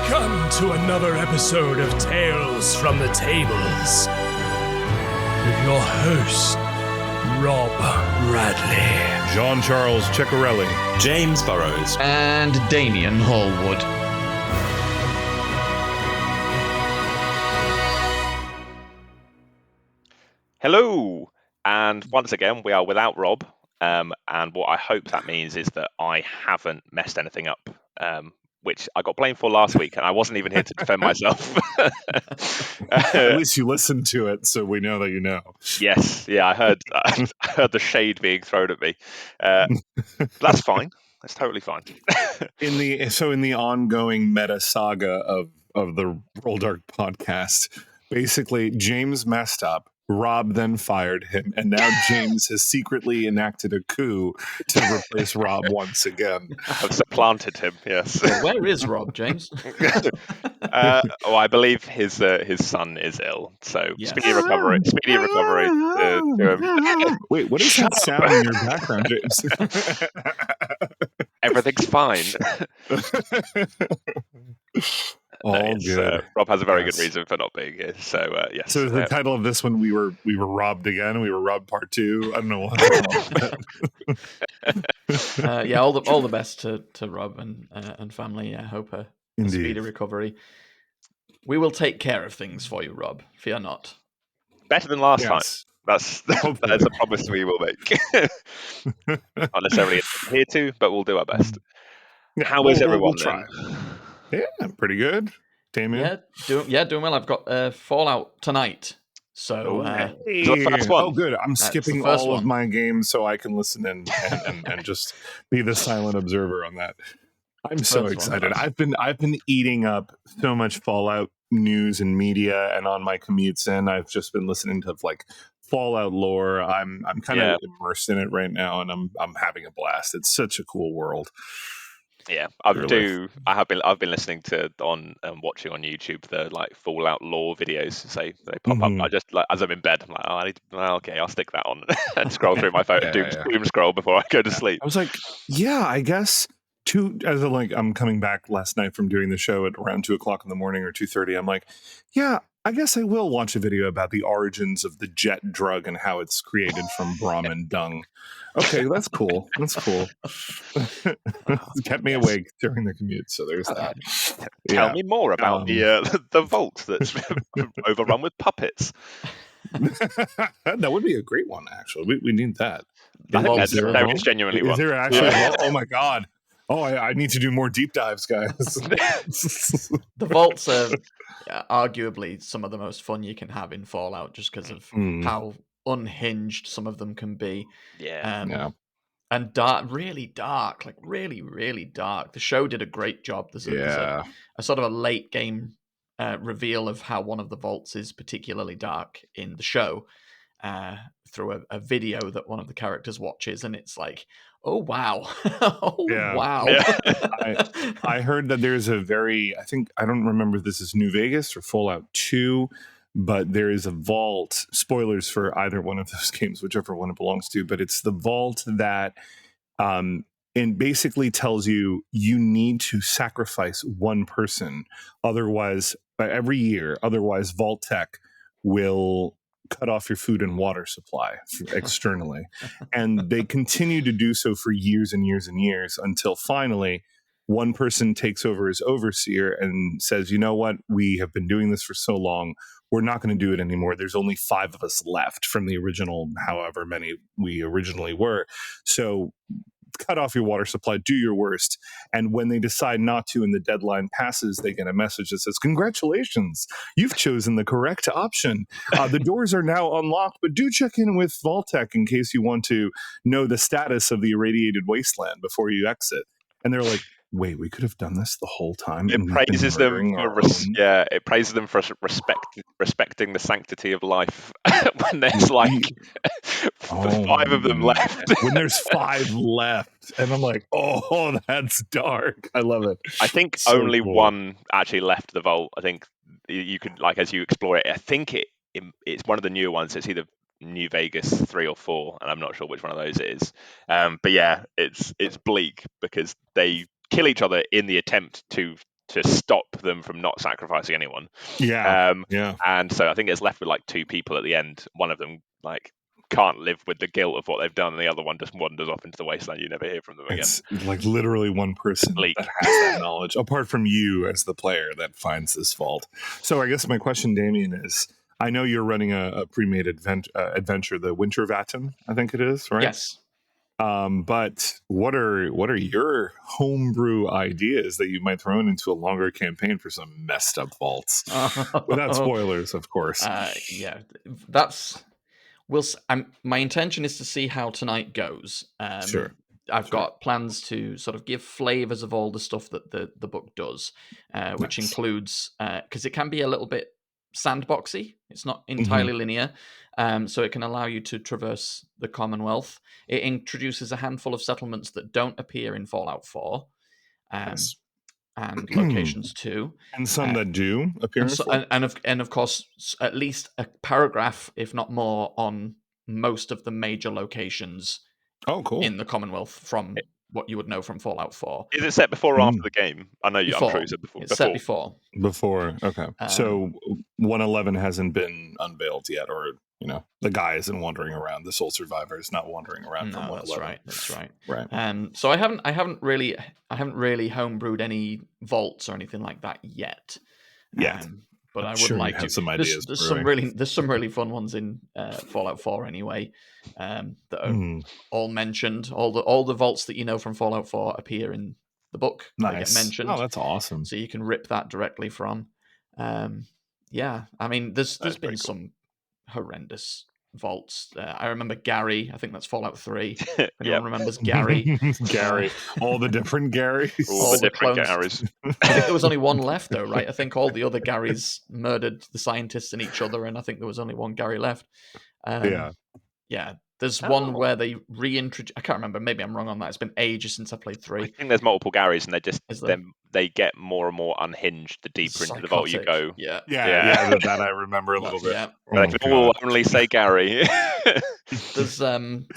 Welcome to another episode of Tales from the Tables with your host, Rob Bradley, John Charles Ciccarelli, James Burrows, and Damien Hallwood. Hello, and once again we are without Rob, and what I hope that means is that I haven't messed anything up, which I got blamed for last week, and I wasn't even here to defend myself. At least you listened to it, so we know that you know. Yes, yeah, I heard the shade being thrown at me. That's fine. That's totally fine. In the ongoing meta saga of the Roll Dark podcast, basically James messed up. Rob then fired him, and now James has secretly enacted a coup to replace Rob once again. I've supplanted him. Yes. Where is Rob, James? I believe his son is ill, so Yes. speedy recovery. To him. Wait, what is that sound in your background, James? Everything's fine. All good. Rob has a very good reason for not being here. So yes. So the title of this one, we were robbed again. We were robbed part 2. I don't know what. Yeah, all the best to Rob and family. I hope a speedy recovery. We will take care of things for you, Rob. Fear not. Better than last time. That's a promise we will make. Not necessarily here to, but we'll do our best. How is everyone? We'll try. Yeah, pretty good. Damien? Yeah, doing well. I've got Fallout tonight. So, the first one. Oh, good. I'm skipping all of my games so I can listen and just be the silent observer on that. I'm so excited. I've been eating up so much Fallout news and media, and on my commutes in, I've just been listening to like Fallout lore. I'm kind of immersed in it right now, and I'm having a blast. It's such a cool world. Yeah, I've been listening to watching on YouTube the like Fallout lore videos. So they pop up. I just as I'm in bed, I'm like, okay, I'll stick that on and scroll through my phone, doom scroll before I go to sleep. I was like, I guess I'm coming back last night from doing the show at around 2:00 in the morning or 2:30. I'm like, I guess I will watch a video about the origins of the jet drug and how it's created from Brahmin dung. Okay, that's cool. It kept me awake during the commute, so there's that. Tell me more about the vault that's overrun with puppets. That would be a great one, actually. We need that. There is genuinely one. Is there actually? Oh my god. Oh, I need to do more deep dives, guys. The vaults are arguably some of the most fun you can have in Fallout, just because of how unhinged some of them can be. And dark, really dark, like really, really dark. The show did a great job. There's a sort of a late game reveal of how one of the vaults is particularly dark in the show through a video that one of the characters watches, and it's like, oh wow. Wow. Yeah. I heard that there's I don't remember if this is New Vegas or Fallout 2, but there is a vault, spoilers for either one of those games, whichever one it belongs to, but it's the vault that and basically tells you need to sacrifice one person otherwise every year, otherwise Vault Tech will cut off your food and water supply externally. And they continue to do so for years and years and years until finally one person takes over as overseer and says, you know what, we have been doing this for so long, we're not going to do it anymore. There's only 5 of us left from the original, however many we originally were. So cut off your water supply, do your worst. And when they decide not to and the deadline passes, they get a message that says, congratulations, you've chosen the correct option. The doors are now unlocked, but do check in with Vault-Tec in case you want to know the status of the irradiated wasteland before you exit. And they're like, wait, we could have done this the whole time. It praises them for respecting the sanctity of life when there's like 5 of them left. When there's 5 left, and I'm like, oh, that's dark. I love it. I think so only cool. One actually left the vault. I think you could, like, as you explore it, I think it's one of the newer ones. It's either New Vegas 3 or 4, and I'm not sure which one of those it is. But yeah, it's bleak because they kill each other in the attempt to to stop them from not sacrificing anyone. Yeah. And so I think it's left with like 2 people at the end. One of them like can't live with the guilt of what they've done, and the other one just wanders off into the wasteland. You never hear from them again. It's like literally one person that has that knowledge, apart from you as the player, that finds this vault. So I guess my question, Damien, is: I know you're running a pre-made adventure, the Winter Vatten, I think it is, right? Yes. But what are your homebrew ideas that you might throw into a longer campaign for some messed up vaults? Without spoilers, of course. Yeah, my intention is to see how tonight goes. Sure. I've got plans to sort of give flavors of all the stuff that the book does, which includes, because it can be a little bit sandboxy. It's not entirely linear, so it can allow you to traverse the Commonwealth. It introduces a handful of settlements that don't appear in Fallout 4. And locations too, and some that do appear, and of course, at least a paragraph, if not more, on most of the major locations. Oh, cool! In the Commonwealth, from what you would know from Fallout 4. Is it set before or after the game? I know I'm sure you said before. It's set before. Before, okay. So 111 hasn't been unveiled yet, or the guy isn't wandering around. The sole survivor is not wandering around from 111. That's right. Right. So I haven't really homebrewed any vaults or anything like that yet. But I would like to. Some ideas. There's some really fun ones in Fallout 4 anyway, that are all mentioned. All the vaults that you know from Fallout 4 appear in the book. Nice. Get mentioned. Oh, that's awesome. So you can rip that directly from. Yeah, I mean, there's been some horrendous vaults. I remember Gary. I think that's Fallout 3. Anyone remembers Gary? Gary. All the different Garys. All the different Garys. I think there was only one left, though, right? I think all the other Garys murdered the scientists and each other, and I think there was only one Gary left. Yeah. There's one where they reintroduce. I can't remember. Maybe I'm wrong on that. It's been ages since I played 3. I think there's multiple Garys, and they get more and more unhinged the deeper into the vault you go. Yeah. That I remember a little bit. Yeah. They can all only say Gary. There's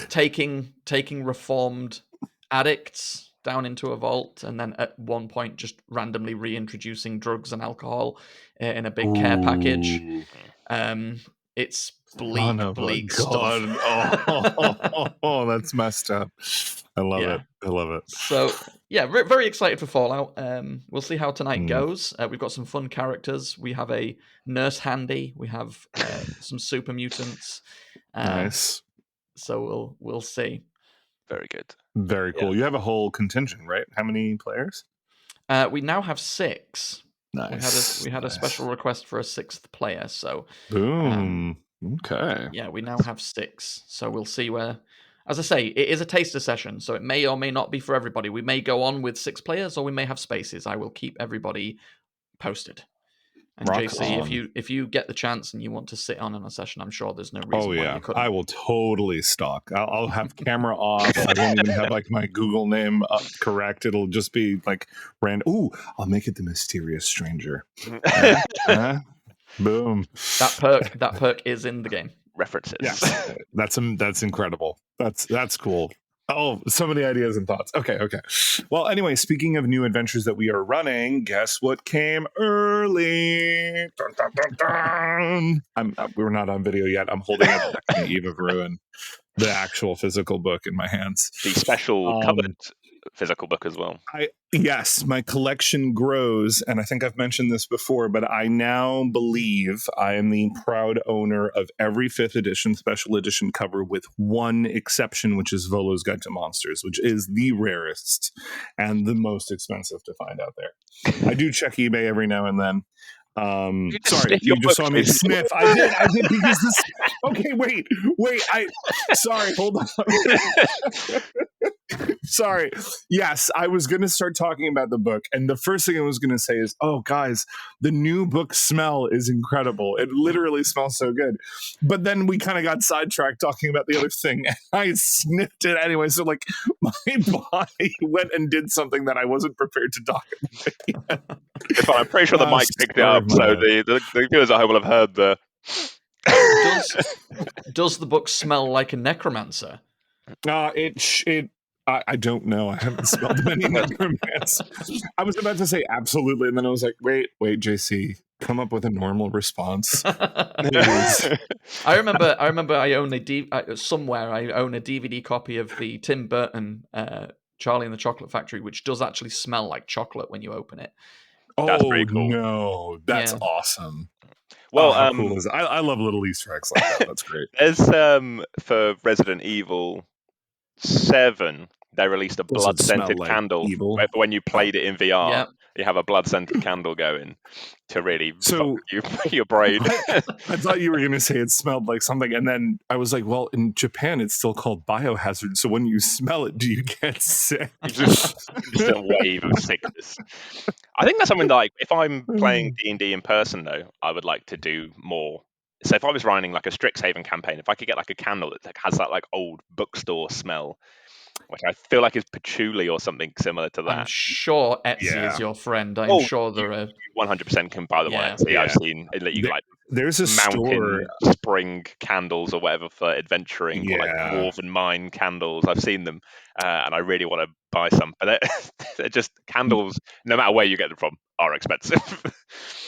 taking reformed addicts down into a vault, and then at one point just randomly reintroducing drugs and alcohol in a big care package. It's bleak stuff. Oh, that's messed up. I love it. So yeah, very excited for Fallout. We'll see how tonight goes. We've got some fun characters. We have a nurse handy. We have some super mutants. Nice. So we'll see. Very good. Very cool. You have a whole contingent, right? How many players? We now have 6. Nice. We had a special request for a 6th player. So boom. Okay. Yeah, we now have 6. So we'll see where. As I say, it is a taster session, so it may or may not be for everybody. We may go on with 6 players, or we may have spaces. I will keep everybody posted. And JC, if you get the chance and you want to sit on in a session, I'm sure there's no reason why you couldn't. I will totally stalk. I'll have camera off. I won't even have like my Google name correct. It'll just be like random. Ooh, I'll make it the mysterious stranger. Boom. That perk is in the game. References. Yes. That's incredible. That's cool. Oh, so many ideas and thoughts. Okay. Well, anyway, speaking of new adventures that we are running, guess what came early? Dun, dun, dun, dun. We're not on video yet. I'm holding up Eve of Ruin, the actual physical book in my hands. The special covered physical book as well. Yes, my collection grows, and I think I've mentioned this before, but I now believe I am the proud owner of every 5th edition special edition cover, with one exception, which is Volo's Guide to Monsters, which is the rarest and the most expensive to find out there. I do check eBay every now and then. Sorry, you just saw me sniff. I did because this. Okay, wait. Sorry, hold on. Sorry. Yes, I was going to start talking about the book, and the first thing I was going to say is, oh, guys, the new book smell is incredible. It literally smells so good. But then we kind of got sidetracked talking about the other thing, and I sniffed it anyway. So, like, my body went and did something that I wasn't prepared to talk about. I'm pretty sure the mic picked it up, so the viewers at home will have heard the. Does the book smell like a necromancer? It I don't know. I haven't smelled many necromancy. I was about to say absolutely, and then I was like, wait, JC, come up with a normal response. I remember I own somewhere I own a DVD copy of the Tim Burton Charlie and the Chocolate Factory, which does actually smell like chocolate when you open it. That's pretty cool. No, that's awesome. Well, how cool is it? I love little Easter eggs like that. That's great. There's for Resident Evil 7, they released a blood-scented candle. When you played it in VR, you have a blood-scented candle going to really fuck your brain. I thought you were going to say it smelled like something, and then I was like, well, in Japan, it's still called biohazard, so when you smell it, do you get sick? just a wave of sickness. I think that's something that, like, if I'm playing D&D in person, though, I would like to do more. So if I was running like a Strixhaven campaign, if I could get like a candle that has that like old bookstore smell, which I feel like is patchouli or something similar to that. I'm sure Etsy is your friend. I'm sure there are 100% can buy them on Etsy. I've seen you like there's a mountain store, spring candles or whatever for adventuring, or like dwarven mine candles. I've seen them, and I really want to buy some. But they're just candles, no matter where you get them from, are expensive.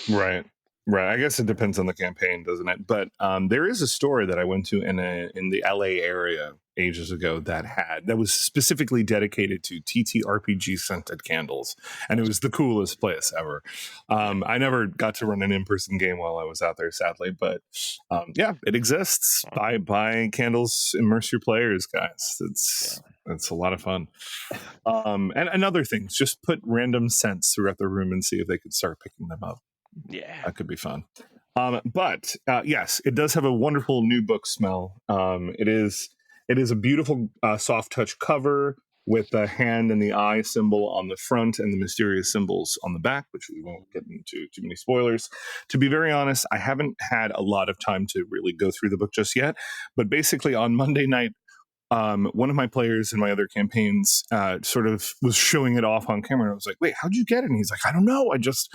Right. I guess it depends on the campaign, doesn't it? But there is a store that I went to in the LA area ages ago that was specifically dedicated to TTRPG scented candles, and it was the coolest place ever. I never got to run an in-person game while I was out there, sadly, but it exists. Buy candles, immerse your players, guys. It's a lot of fun. And another thing, just put random scents throughout the room and see if they could start picking them up. Yeah, that could be fun. But yes, it does have a wonderful new book smell. It is a beautiful soft touch cover with the hand and the eye symbol on the front and the mysterious symbols on the back, which we won't get into too many spoilers. To be very honest, I haven't had a lot of time to really go through the book just yet. But basically on Monday night, one of my players in my other campaigns sort of was showing it off on camera. And I was like, wait, how'd you get it? And he's like, I don't know. I just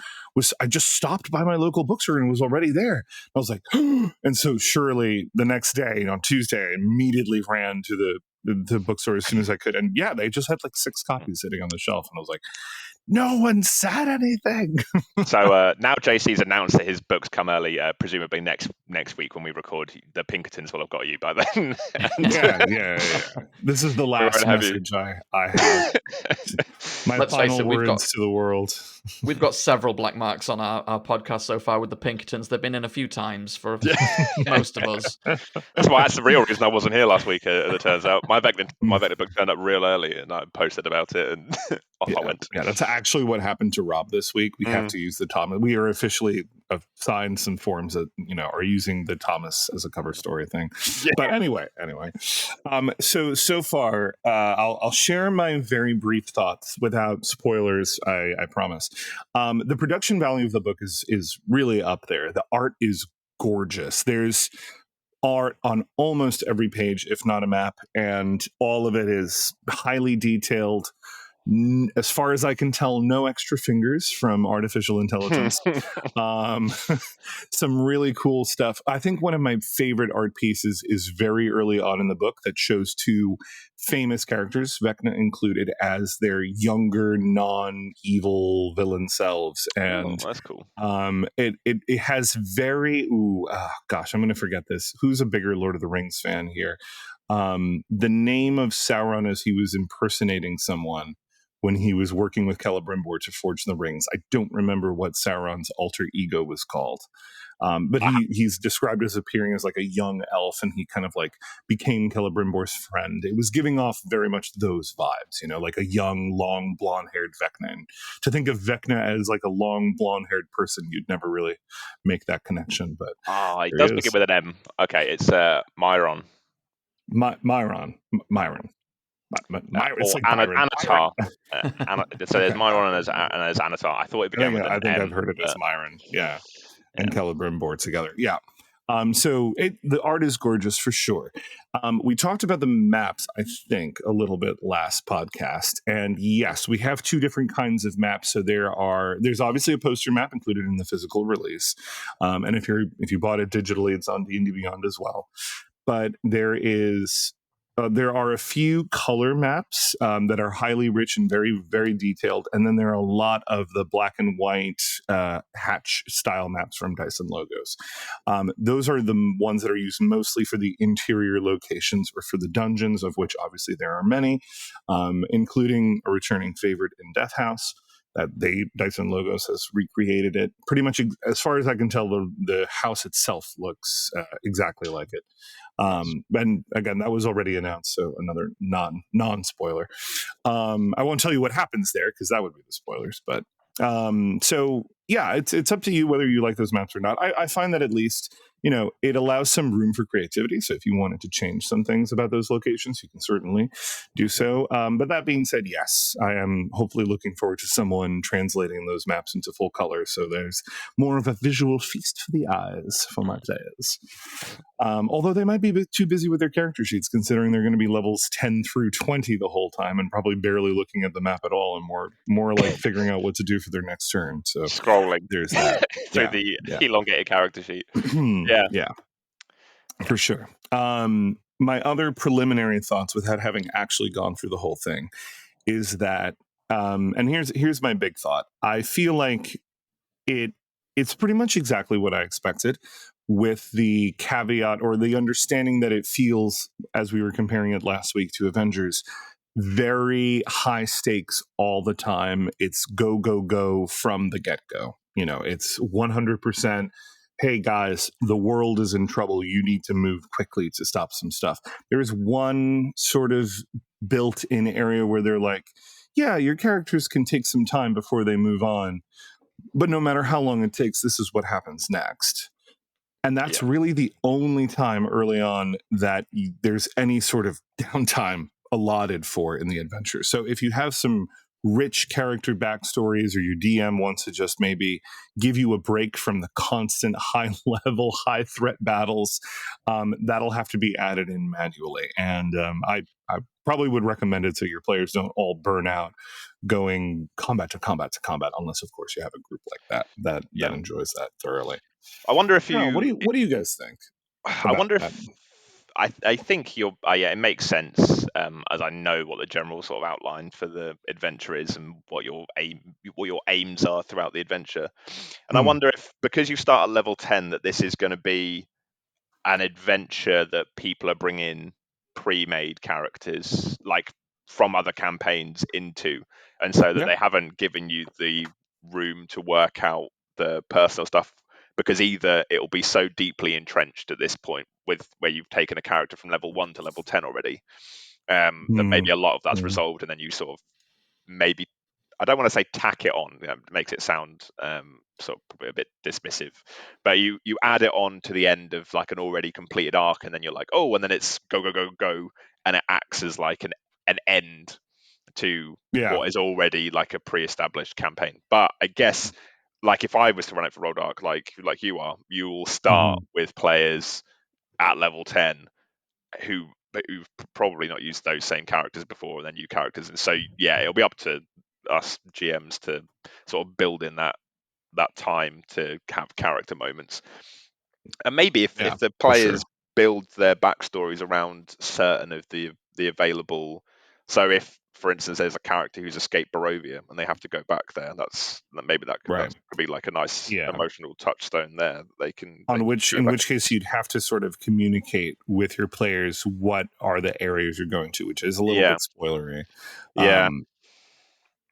stopped by my local bookstore and it was already there. I was like, and so surely the next day, on Tuesday, I immediately ran to the bookstore as soon as I could. And yeah, they just had like 6 copies sitting on the shelf. And I was like, no one said anything. So now JC's announced that his books come early. Presumably next week when we record, the Pinkertons will have got you by then. Yeah. This is the last message I have. My final words to the world. We've got several black marks on our podcast so far with the Pinkertons. They've been in a few times for most of us. That's the real reason I wasn't here last week, as it turns out. My Vecna book turned up real early, and I posted about it, and off I went. Yeah, that's actually what happened to Rob this week. We have to use the Thomas. We are officially signed some forms that are using the Thomas as a cover story thing. Yeah. But anyway. So far, I'll share my very brief thoughts without spoilers. I promise. The production value of the book is really up there. The art is gorgeous. There's art on almost every page, if not a map, and all of it is highly detailed. As far as I can tell, no extra fingers from artificial intelligence. Some really cool stuff. I think one of my favorite art pieces is very early on in the book that shows 2 famous characters, Vecna included, as their younger, non-evil villain selves. And that's cool. It has very I'm going to forget this. Who's a bigger Lord of the Rings fan here? The name of Sauron as he was impersonating someone when he was working with Celebrimbor to forge the rings. I don't remember what Sauron's alter ego was called. But he's described as appearing as like a young elf, and he kind of like became Celebrimbor's friend. It was giving off very much those vibes, like a young, long, blonde-haired Vecna. And to think of Vecna as like a long, blonde-haired person, you'd never really make that connection. But it does begin with an M. Okay, it's Myron. Myron. It's like Anatar. So there's Myron and there's Anatar. I thought it began with an M. I think I've heard it as Myron. Yeah. And Celebrimbor together. Yeah. So the art is gorgeous for sure. We talked about the maps, I think, a little bit last podcast. And yes, we have 2 different kinds of maps. So there's obviously a poster map included in the physical release. And if you bought it digitally, it's on D&D Beyond as well. But there is there are a few color maps that are highly rich and very, very detailed. And then there are a lot of the black and white hatch style maps from Dyson Logos. Those are the ones that are used mostly for the interior locations or for the dungeons, of which obviously there are many, including a returning favorite in Death House. That Dyson Logos has recreated it pretty much, as far as I can tell. The house itself looks exactly like it. And again, that was already announced, so another non spoiler. I won't tell you what happens there because that would be the spoilers. But so yeah, it's up to you whether you like those maps or not. I find that at least, it allows some room for creativity. So if you wanted to change some things about those locations, you can certainly do so. But that being said, yes, I am hopefully looking forward to someone translating those maps into full color. So there's more of a visual feast for the eyes for my players. Although they might be too busy with their character sheets, considering they're going to be levels 10 through 20 the whole time and probably barely looking at the map at all, and more like figuring out what to do for their next turn. So scrolling there's that through the elongated character sheet. Yeah, for sure. My other preliminary thoughts, without having actually gone through the whole thing, is that, and here's my big thought. I feel like it's pretty much exactly what I expected, with the caveat or the understanding that it feels, as we were comparing it last week to Avengers, very high stakes all the time. It's go, go, go from the get-go. It's 100%, hey guys, the world is in trouble. You need to move quickly to stop some stuff. There's one sort of built-in area where they're like, yeah, your characters can take some time before they move on, but no matter how long it takes, this is what happens next. And that's really the only time early on that there's any sort of downtime allotted for in the adventure. So if you have some rich character backstories, or your DM wants to just maybe give you a break from the constant high level, high threat battles, that'll have to be added in manually. And I probably would recommend it so your players don't all burn out going combat to combat to combat, unless of course you have a group like that enjoys that thoroughly. I wonder if Carol, what do you guys think? I wonder if I think it makes sense, as I know what the general sort of outline for the adventure is and what your aims are throughout the adventure. And I wonder if, because you start at level 10, that this is going to be an adventure that people are bringing pre-made characters like from other campaigns into, and so that they haven't given you the room to work out the personal stuff, because either it'll be so deeply entrenched at this point with where you've taken a character from level 1 to level 10 already, that maybe a lot of that's resolved, and then you sort of maybe, I don't want to say tack it on, it makes it sound sort of probably a bit dismissive, but you add it on to the end of like an already completed arc, and then you're like, oh, and then it's go, go, go, go, and it acts as like an end to what is already like a pre-established campaign. But I guess, like, if I was to run it for Roll Dark, like you will start with players at level 10 who've probably not used those same characters before, and then new characters, and so it'll be up to us GMs to sort of build in that time to have character moments. And maybe if the players build their backstories around certain of the available, so if, for instance, there's a character who's escaped Barovia and they have to go back there, maybe that could be like a nice emotional touchstone there. In which case you'd have to sort of communicate with your players what are the areas you're going to, which is a little bit spoilery.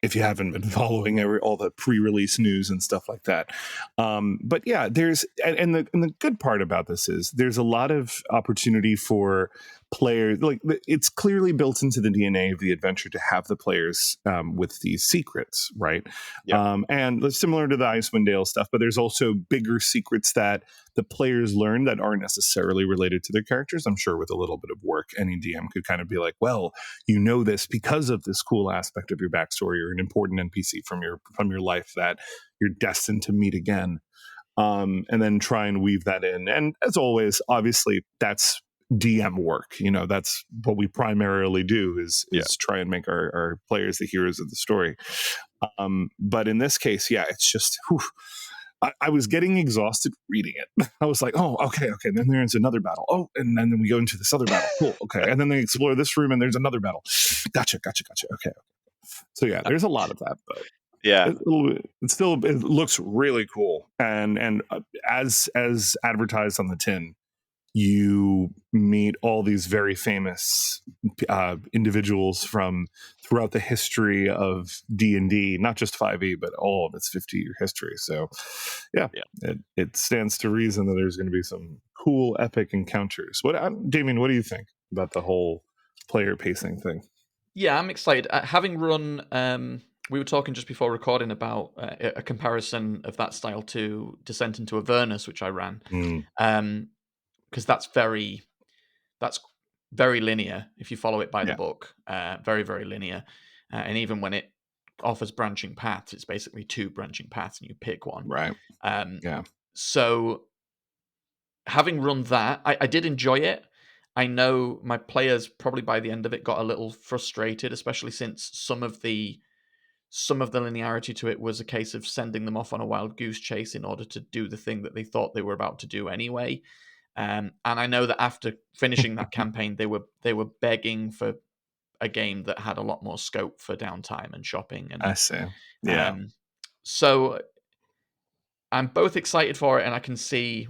If you haven't been following all the pre-release news and stuff like that. But yeah, there's, and the good part about this is there's a lot of opportunity for players. Like, it's clearly built into the DNA of the adventure to have the players with these secrets, right? And it's similar to the Icewind Dale stuff, but there's also bigger secrets that the players learn that aren't necessarily related to their characters. I'm sure with a little bit of work, any DM could kind of be like, well, you know this because of this cool aspect of your backstory or an important NPC from your life that you're destined to meet again. And then try and weave that in. And as always, obviously, that's DM work. That's what we primarily do is try and make our players the heroes of the story. But in this case, it's just... I was getting exhausted reading it. I was like, oh, okay. And then there's another battle. Oh, and then we go into this other battle. Cool. Okay. And then they explore this room and there's another battle. Gotcha. Okay. So yeah, there's a lot of that, but yeah, it looks really cool. And as advertised on the tin, you meet all these very famous individuals from throughout the history of D&D, not just 5e, but all of its 50-year history. So, yeah. It stands to reason that there's going to be some cool, epic encounters. Damien, what do you think about the whole player pacing thing? Yeah, I'm excited. Having run, we were talking just before recording about a comparison of that style to Descent into Avernus, which I ran. Because that's very linear if you follow it by the book. Very, very linear. And even when it offers branching paths, it's basically 2 branching paths and you pick one. Right. So having run that, I did enjoy it. I know my players probably by the end of it got a little frustrated, especially since some of the linearity to it was a case of sending them off on a wild goose chase in order to do the thing that they thought they were about to do anyway. And I know that after finishing that campaign, they were begging for a game that had a lot more scope for downtime and shopping. And I see. Yeah. So I'm both excited for it, and I can see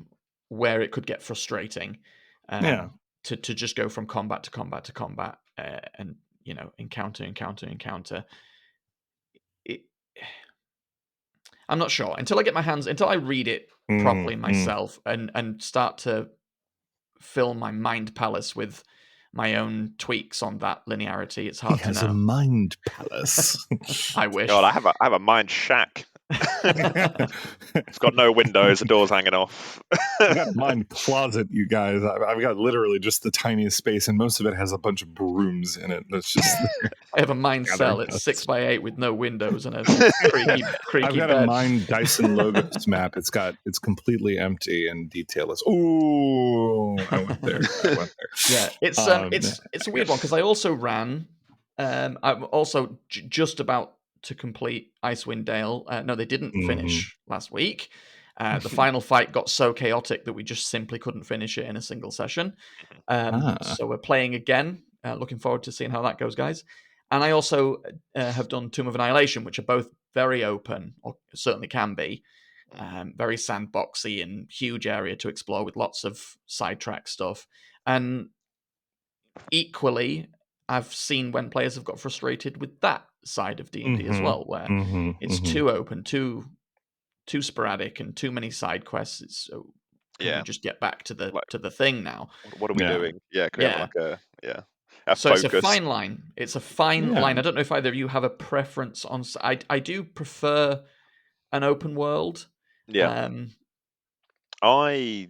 where it could get frustrating. To just go from combat to combat to combat, and encounter. I'm not sure until I read it properly myself and start to fill my mind palace with my own tweaks on that linearity. It's hard to know. He has a mind palace. I wish. God, I have a mind shack. It's got no windows, the door's hanging off. I got a mind closet, you guys. I've got literally just the tiniest space, and most of it has a bunch of brooms in it. That's just. I have a mind cell. It's 6x8 with no windows and a creaky I've got bed. a mind Dyson Logos map. It's completely empty and detailless. Ooh, I went there. Yeah, it's a weird one because I also ran. I'm also just about to complete Icewind Dale. No, they didn't finish last week. The final fight got so chaotic that we just simply couldn't finish it in a single session. So we're playing again. Looking forward to seeing how that goes, guys. And I also have done Tomb of Annihilation, which are both very open, or certainly can be. Very sandboxy and huge area to explore with lots of sidetrack stuff. And equally, I've seen when players have got frustrated with that side of D&D as well, where it's too open, too sporadic, and too many side quests. It's can we just get back to the thing now? What are we doing? Yeah, can we have so focus? It's a fine line. It's a fine line. I don't know if either of you have a preference on. I do prefer an open world. Yeah. I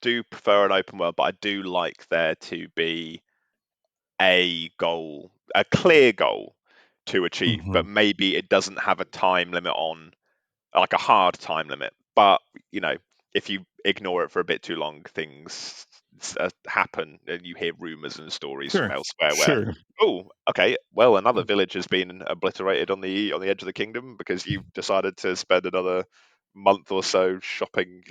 do prefer an open world, but I do like there to be a clear goal to achieve, but maybe it doesn't have a time limit on, like a hard time limit. But if you ignore it for a bit too long, things happen, and you hear rumors and stories from elsewhere where, oh, okay, well, another village has been obliterated on the edge of the kingdom because you decided to spend another month or so shopping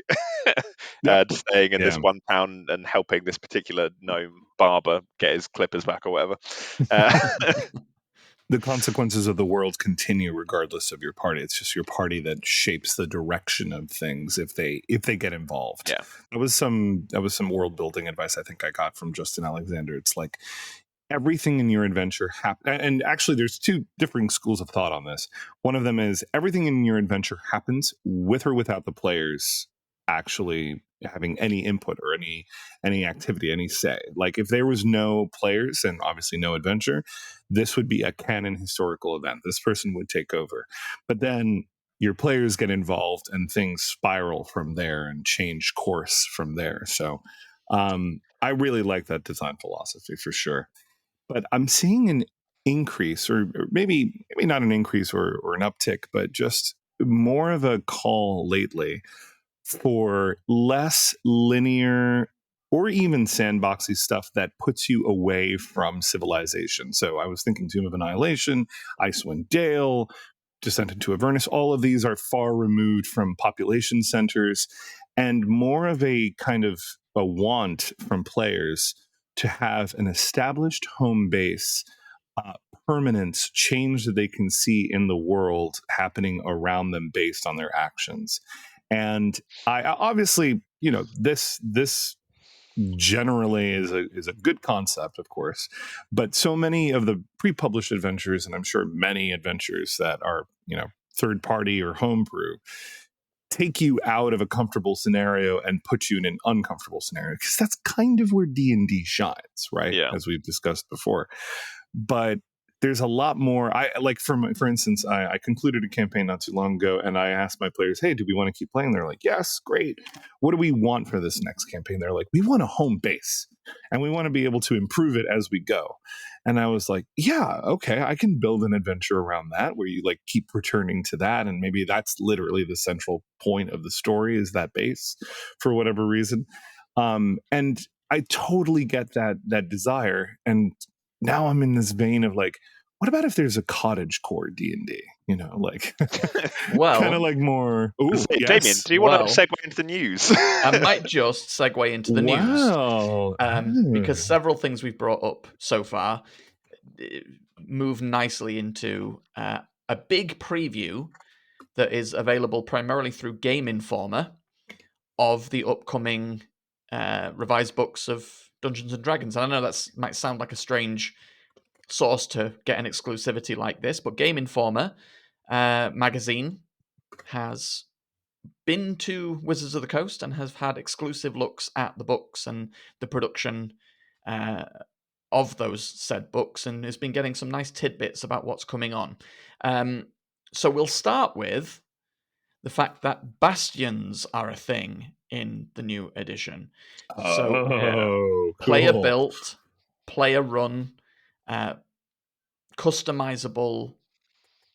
and staying in this one town and helping this particular gnome barber get his clippers back or whatever. The consequences of the world continue regardless of your party. It's just your party that shapes the direction of things if they get involved. Yeah, that was some world building advice I think I got from Justin Alexander. It's like everything in your adventure and actually there's 2 differing schools of thought on this. One of them is everything in your adventure happens with or without the players actually having any input or any activity, any say. Like if there was no players and obviously no adventure, this would be a canon historical event. This person would take over. But then your players get involved and things spiral from there and change course from there. So I really like that design philosophy for sure. But I'm seeing an increase, or maybe not an increase or an uptick, but just more of a call lately for less linear or even sandboxy stuff that puts you away from civilization. So I was thinking Tomb of Annihilation, Icewind Dale, Descent into Avernus. All of these are far removed from population centers and more of a kind of a want from players to have an established home base, permanence, change that they can see in the world happening around them based on their actions. And I obviously, this generally is a good concept, of course, but so many of the pre-published adventures, and I'm sure many adventures that are third party or homebrew, take you out of a comfortable scenario and put you in an uncomfortable scenario, because that's kind of where D&D shines, right? Yeah. As we've discussed before. But there's a lot more. I like, for instance, I concluded a campaign not too long ago, and I asked my players, "Hey, do we want to keep playing?" They're like, "Yes, great. What do we want for this next campaign?" They're like, "We want a home base, and we want to be able to improve it as we go." And I was like, "Yeah, okay, I can build an adventure around that where you like keep returning to that, and maybe that's literally the central point of the story is that base for whatever reason." And I totally get that desire, and now I'm in this vein of like, what about if there's a cottage core D&D? Like, well, kind of like more. Ooh, yes. Damien, do you want to segue into the news? I might just segue into the news, because several things we've brought up so far move nicely into a big preview that is available primarily through Game Informer of the upcoming revised books of Dungeons and Dragons. And I know that might sound like a strange source to get an exclusivity like this, but Game Informer magazine has been to Wizards of the Coast and has had exclusive looks at the books and the production of those said books, and has been getting some nice tidbits about what's coming on. So we'll start with the fact that bastions are a thing in the new edition. Player built, player run, customizable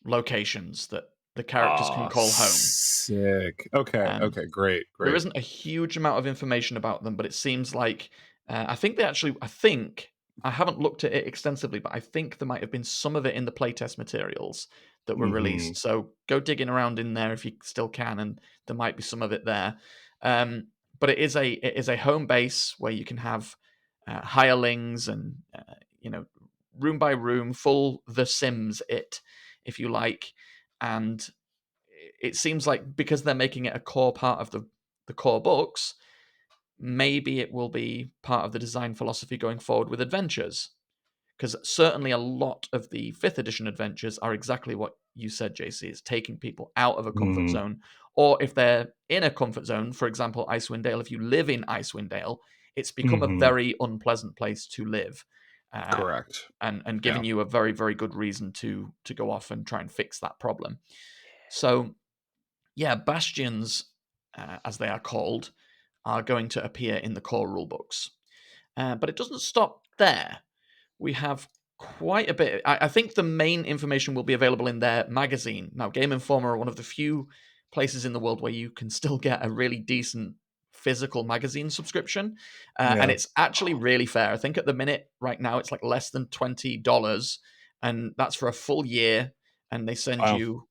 locations that the characters can call home. Sick. Okay, great. There isn't a huge amount of information about them, but it seems like I think I haven't looked at it extensively, but I think there might have been some of it in the playtest materials that were released. So go digging around in there if you still can, and there might be some of it there. But it is a home base where you can have hirelings and room by room, full The Sims if you like. And it seems like because they're making it a core part of the core books, maybe it will be part of the design philosophy going forward with adventures. Because certainly a lot of the 5th edition adventures are exactly what you said, JC, is taking people out of a comfort zone. Or if they're in a comfort zone, for example, Icewind Dale, if you live in Icewind Dale, it's become a very unpleasant place to live. Correct. And giving you a very, very good reason to go off and try and fix that problem. So, bastions, as they are called, are going to appear in the core rulebooks. But it doesn't stop there. We have quite a bit. I think the main information will be available in their magazine. Now, Game Informer are one of the few places in the world where you can still get a really decent physical magazine subscription. And it's actually really fair. I think at the minute, right now, it's like less than $20. And that's for a full year. And they send you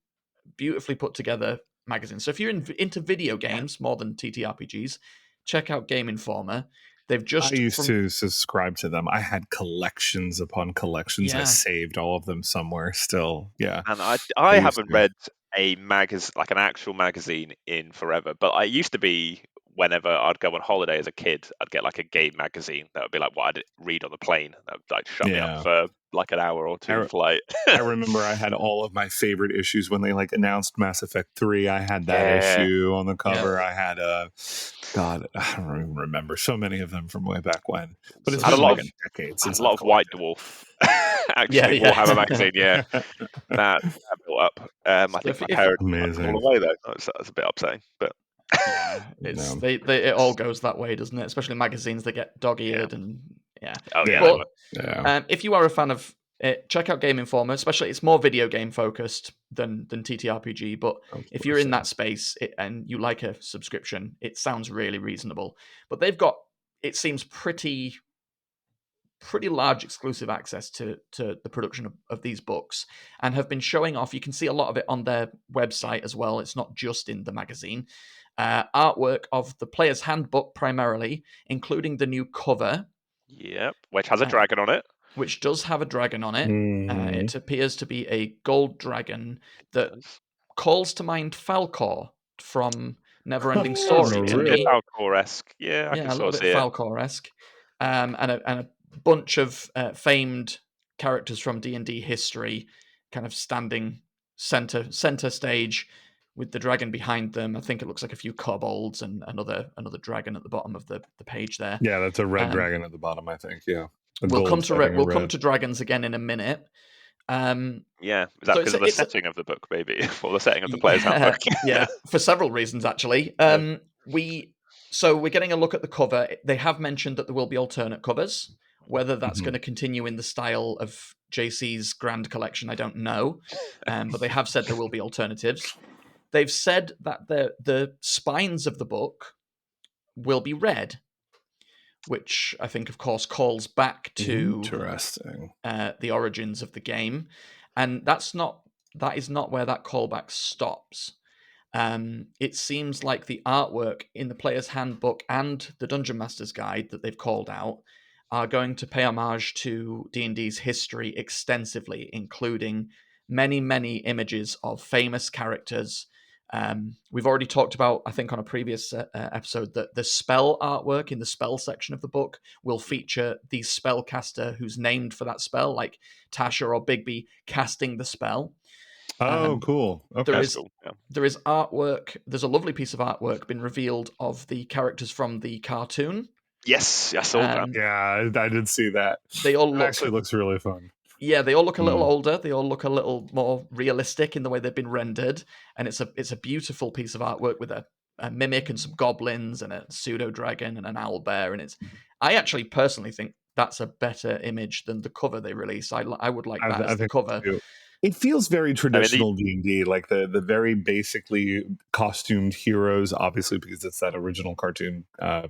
beautifully put together magazines. So if you're into video games more than TTRPGs, check out Game Informer. I used to subscribe to them. I had collections upon collections. I saved all of them somewhere still. Yeah. And I haven't read a magazine, like an actual magazine, in forever. But I used to be, whenever I'd go on holiday as a kid, I'd get like a game magazine that would be like what I'd read on the plane. That would like shut me up for like an hour or two flight. I remember I had all of my favorite issues when they like announced Mass Effect 3. I had that issue on the cover. I had God, I don't even remember so many of them from way back when. But it's been like a decade since a lot of White Dwarf. Actually, Warhammer magazine. That built up. I think my parents put them all away though. That's a bit upsetting, but. It all goes that way, doesn't it? Especially magazines that get dog-eared and if you are a fan of it, check out Game Informer. Especially, it's more video game focused than TTRPG. But if you're in that space and you like a subscription, it sounds really reasonable. But they've got, it seems, pretty pretty large exclusive access to the production of these books, and have been showing off. You can see a lot of it on their website as well. It's not just in the magazine. Artwork of the Player's Handbook primarily, including the new cover. Yep, which has a dragon on it. Which does have a dragon on it. It appears to be a gold dragon that calls to mind Falkor from Neverending Story. To me. Falkor-esque. Yeah, I can a little sort bit of see Falkor-esque. And a bunch of famed characters from D&D history kind of standing center stage with the dragon behind them. I think it looks like a few kobolds and another dragon at the bottom of the page there. Yeah, that's a red dragon at the bottom, I think. Yeah. We'll come to dragons again in a minute. Yeah, is that because of the setting of the book, maybe, or the setting of the Player's Handbook? Yeah, for several reasons actually. We're getting a look at the cover. They have mentioned that there will be alternate covers. Whether that's going to continue in the style of JC's Grand Collection, I don't know. But they have said there will be alternatives. They've said that the spines of the book will be red, which I think, of course, calls back to the origins of the game, and that is not where that callback stops. It seems like the artwork in the Player's Handbook and the Dungeon Master's Guide that they've called out are going to pay homage to D&D's history extensively, including many, many images of famous characters. We've already talked about, I think on a previous episode, that the spell artwork in the spell section of the book will feature the spellcaster who's named for that spell, like Tasha or Bigby casting the spell. Oh, cool. Okay. There is artwork. There's a lovely piece of artwork been revealed of the characters from the cartoon. Yes, I saw that. Yeah, I did see that. They all actually looks really fun. Yeah, they all look a little older. They all look a little more realistic in the way they've been rendered, and it's a beautiful piece of artwork with a mimic and some goblins and a pseudo dragon and an owl bear. And I actually personally think that's a better image than the cover they released. I would like that as the cover. It feels very traditional D&D, like the very basically costumed heroes, obviously because it's that original cartoon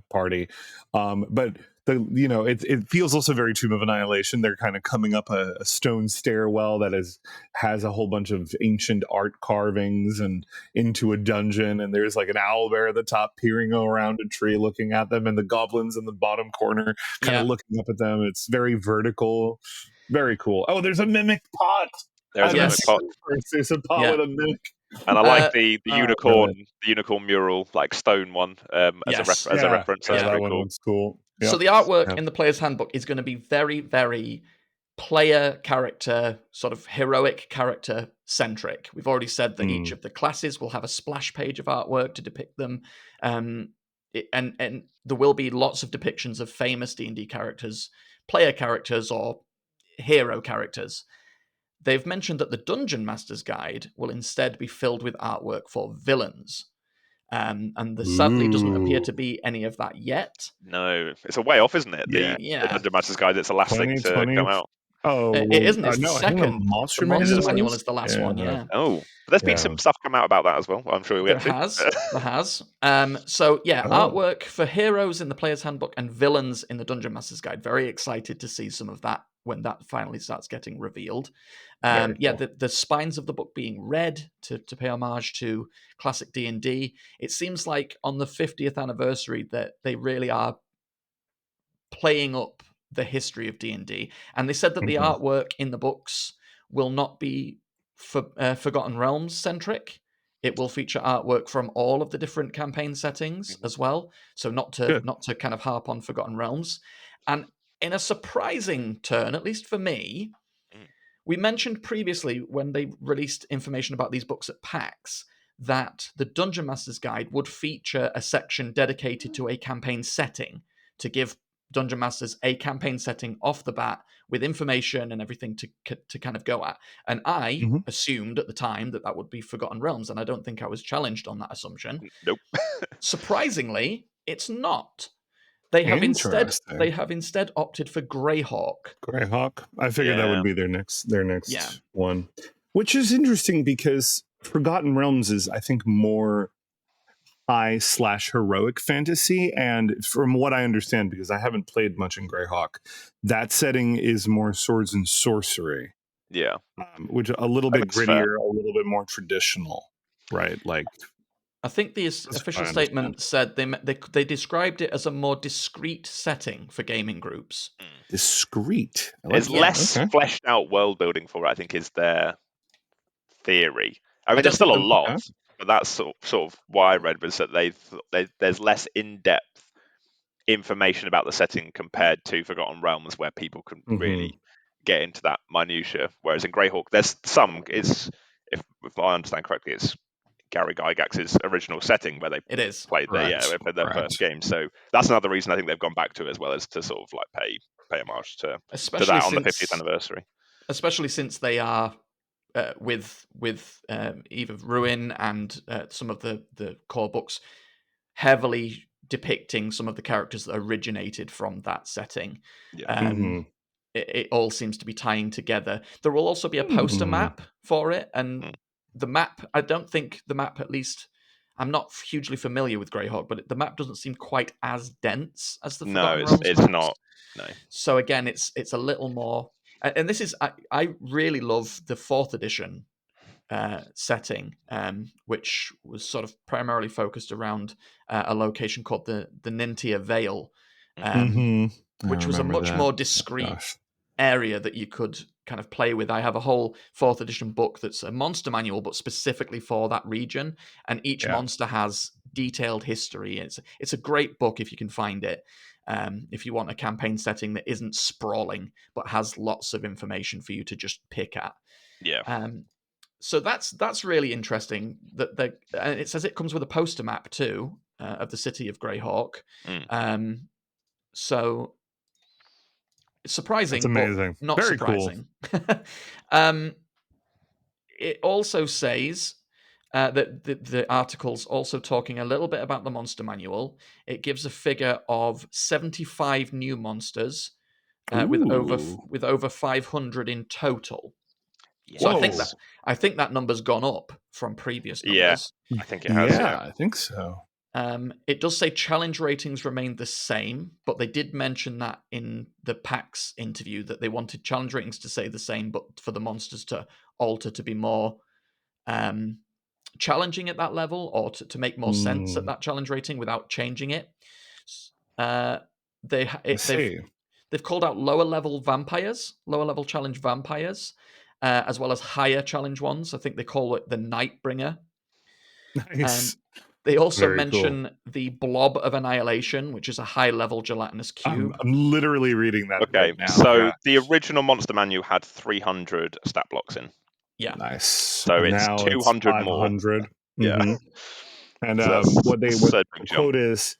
party. But it feels also very Tomb of Annihilation. They're kind of coming up a stone stairwell that has a whole bunch of ancient art carvings and into a dungeon. And there's like an owl bear at the top peering around a tree looking at them, and the goblins in the bottom corner kind of looking up at them. It's very vertical, very cool. Oh, there's a mimic pot. There's a mimic pot. There's a pot with a mimic. And I like the unicorn mural, like stone one, as a reference. That's pretty cool. Cool. Yep. So the artwork in the Player's Handbook is going to be very, very player character, sort of heroic character centric. We've already said that each of the classes will have a splash page of artwork to depict them, and there will be lots of depictions of famous D&D characters, player characters, or hero characters. They've mentioned that the Dungeon Master's Guide will instead be filled with artwork for villains. And there sadly doesn't appear to be any of that yet. No, it's a way off, isn't it? The Dungeon Master's Guide, it's the last thing to come out. Oh, it isn't. It's the second. The Monster Manual is the last one, yeah. Oh, but there's been some stuff come out about that as well. I'm sure there has. Artwork for heroes in the Player's Handbook and villains in the Dungeon Master's Guide. Very excited to see some of that when that finally starts getting revealed. Cool. The spines of the book being red to pay homage to classic D&D. It seems like on the 50th anniversary that they really are playing up the history of D&D. And they said that the artwork in the books will not be Forgotten Realms centric. It will feature artwork from all of the different campaign settings as well. So not to kind of harp on Forgotten Realms. And in a surprising turn, at least for me, we mentioned previously when they released information about these books at PAX that the Dungeon Master's Guide would feature a section dedicated to a campaign setting to give Dungeon Masters a campaign setting off the bat with information and everything to kind of go at. And I assumed at the time that would be Forgotten Realms, and I don't think I was challenged on that assumption. Nope. Surprisingly, it's not. They have instead opted for Greyhawk. Greyhawk. I figured that would be their next one, which is interesting because Forgotten Realms is, I think, more high/heroic fantasy. And from what I understand, because I haven't played much in Greyhawk, that setting is more swords and sorcery. Yeah. Which a little bit grittier, fair. a little bit more traditional, right? Like, I think the official statement said they described it as a more discreet setting for gaming groups. Discreet. There's less fleshed out world building for it, I think, is their theory. I mean, there's still a lot, but that's sort of what I read was that there's less in-depth information about the setting compared to Forgotten Realms, where people can really get into that minutia. Whereas in Greyhawk, there's some. It's if I understand correctly, it's Gary Gygax's original setting where they played their first game. So that's another reason I think they've gone back to it, as well as to sort of like pay homage to that on the 50th anniversary. Especially since they are with Eve of Ruin and some of the core books heavily depicting some of the characters that originated from that setting. It all seems to be tying together. There will also be a poster map for it, and the map, I don't think the map, at least I'm not hugely familiar with Greyhawk, but the map doesn't seem quite as dense as the Forgotten Realms it's maps. not. No. So again, it's a little more, and this is I really love the 4th edition setting, which was sort of primarily focused around a location called the Nintia Vale, which was a much more discreet area that you could kind of play with. I have a whole 4th edition book that's a monster manual, but specifically for that region, and each monster has detailed history. It's a great book if you can find it. If you want a campaign setting that isn't sprawling but has lots of information for you to just pick at. So that's really interesting. That and it says it comes with a poster map too of the city of Greyhawk. So it's surprising, that's amazing. But not Very surprising. Cool. It also says that the article's also talking a little bit about the monster manual. It gives a figure of 75 new monsters with over 500 in total. Yes. So I think that number's gone up from previous numbers. Yeah, I think it has. Yeah, I think so. It does say challenge ratings remain the same, but they did mention that in the PAX interview that they wanted challenge ratings to stay the same, but for the monsters to alter to be more challenging at that level, or to make more sense at that challenge rating without changing it. They've called out lower level challenge vampires, as well as higher challenge ones. I think they call it the Nightbringer. Nice. They also mention the Blob of Annihilation, which is a high-level gelatinous cube. I'm literally reading that right now. So the original Monster Manual had 300 stat blocks in. Yeah. Nice. So it's 200 more. Yeah. And what the quote is,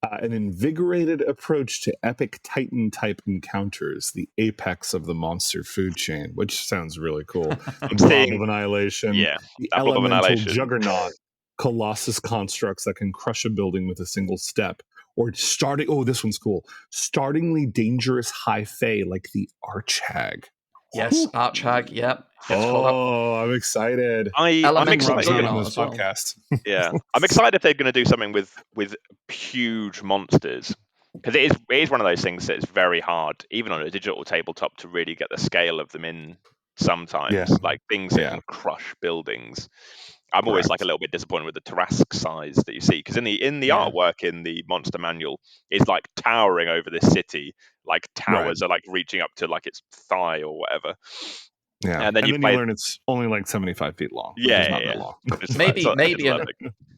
an invigorated approach to epic Titan-type encounters, the apex of the monster food chain, which sounds really cool. The Blob of Annihilation, the elemental juggernaut, Colossus constructs that can crush a building with a single step, or this one's cool, startlingly dangerous high fae like the Archhag. Yes, Archhag, yep. I'm excited. I'm excited on this podcast. I'm excited if they're going to do something with huge monsters, because it is one of those things that is very hard, even on a digital tabletop, to really get the scale of them in. Sometimes, like things that can crush buildings. I'm always like a little bit disappointed with the Tarrasque size that you see, because in the artwork in the Monster Manual is like towering over this city, like towers are like reaching up to like its thigh or whatever. Yeah, and then you learn it's only like 75 feet long. Yeah, not that long.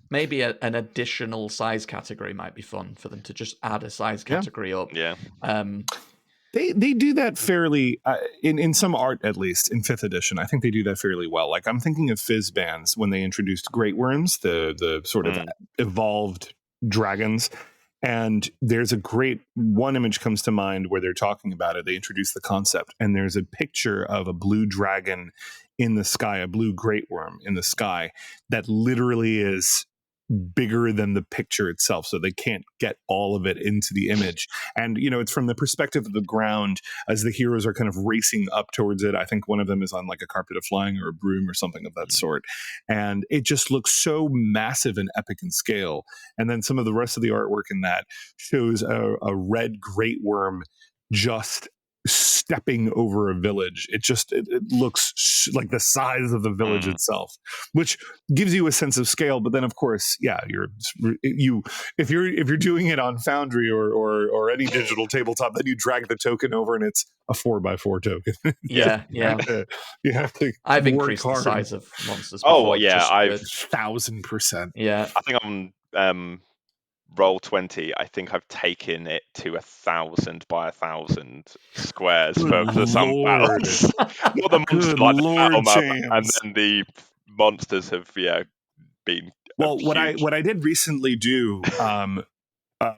Maybe an additional size category might be fun for them to just add a size category up. Yeah. They do that fairly, in some art at least, in 5th edition. I think they do that fairly well. Like, I'm thinking of Fizzbands when they introduced Great Worms, the sort of evolved dragons. And there's a great one image comes to mind where they're talking about it. They introduce the concept, and there's a picture of a blue dragon in the sky, a blue great worm in the sky that literally is bigger than the picture itself, so they can't get all of it into the image. And it's from the perspective of the ground as the heroes are kind of racing up towards it. I think one of them is on like a carpet of flying or a broom or something of that sort, and it just looks so massive and epic in scale. And then some of the rest of the artwork in that shows a red great worm just stepping over a village. It looks like the size of the village itself, which gives you a sense of scale. But then, of course, if you're doing it on Foundry or any digital tabletop, then you drag the token over and it's a 4x4 token. You have to. I've increased the size of monsters. Oh yeah, I've 1,000%. Yeah, I think on Roll20, I think I've taken it to 1,000 by 1,000 squares for some battles. Not the monster, like the battle map, and then the monsters have been. Well, what I did recently do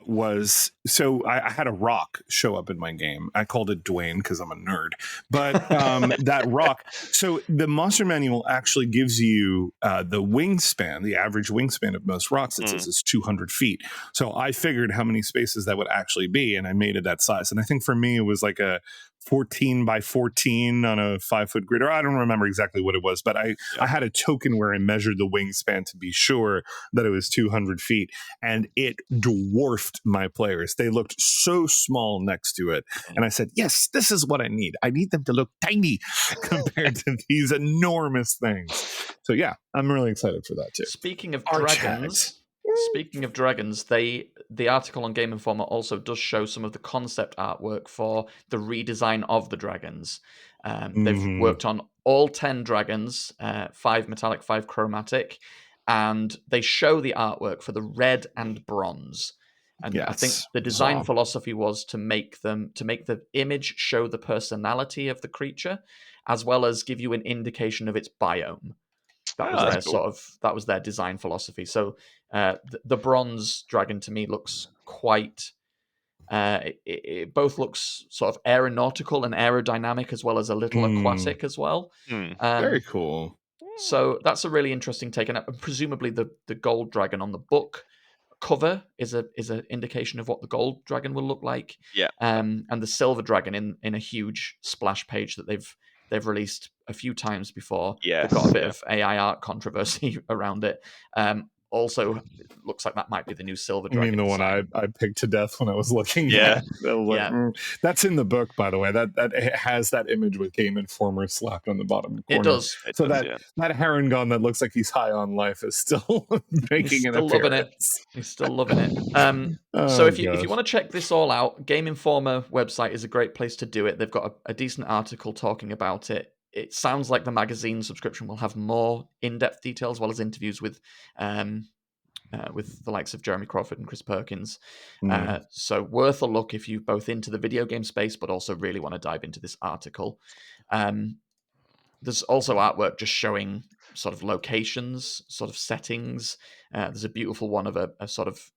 was, so I had a rock show up in my game. I called it Dwayne because I'm a nerd. But that rock, so the monster manual actually gives you the wingspan, the average wingspan of most rocks. It says is 200 feet. So I figured how many spaces that would actually be, and I made it that size. And I think for me, it was like a 14 by 14 on a 5-foot grid, or I don't remember exactly what it was, but I had a token where I measured the wingspan to be sure that it was 200 feet, and it dwarfed my players. They looked so small next to it, and I said, yes, this is what I need. I need them to look tiny compared to these enormous things. So yeah, I'm really excited for that too. Speaking of dragons, the article on Game Informer also does show some of the concept artwork for the redesign of the dragons. They've worked on all 10 dragons, 5 metallic, 5 chromatic, and they show the artwork for the red and bronze. And I think the design philosophy was to make the image show the personality of the creature, as well as give you an indication of its biome. That was their design philosophy. So the bronze dragon to me looks quite. It both looks sort of aeronautical and aerodynamic, as well as a little aquatic as well. Very cool. So that's a really interesting take, and presumably the gold dragon on the book cover is an indication of what the gold dragon will look like. Yeah. And the silver dragon in a huge splash page that they've released a few times before. Yes, they've got a bit of AI art controversy around it. Also, it looks like that might be the new silver dragon. I mean, the one I picked to death when I was looking at. That's in the book, by the way. That it has that image with Game Informer slapped on the bottom corner. It does. That Harengon that looks like he's high on life is still making an appearance. He's still loving it. So if you want to check this all out, Game Informer website is a great place to do it. They've got a decent article talking about it. It sounds like the magazine subscription will have more in-depth detail, as well as interviews with the likes of Jeremy Crawford and Chris Perkins. So worth a look if you're both into the video game space, but also really want to dive into this article. There's also artwork just showing sort of locations, sort of settings. There's a beautiful one of a sort of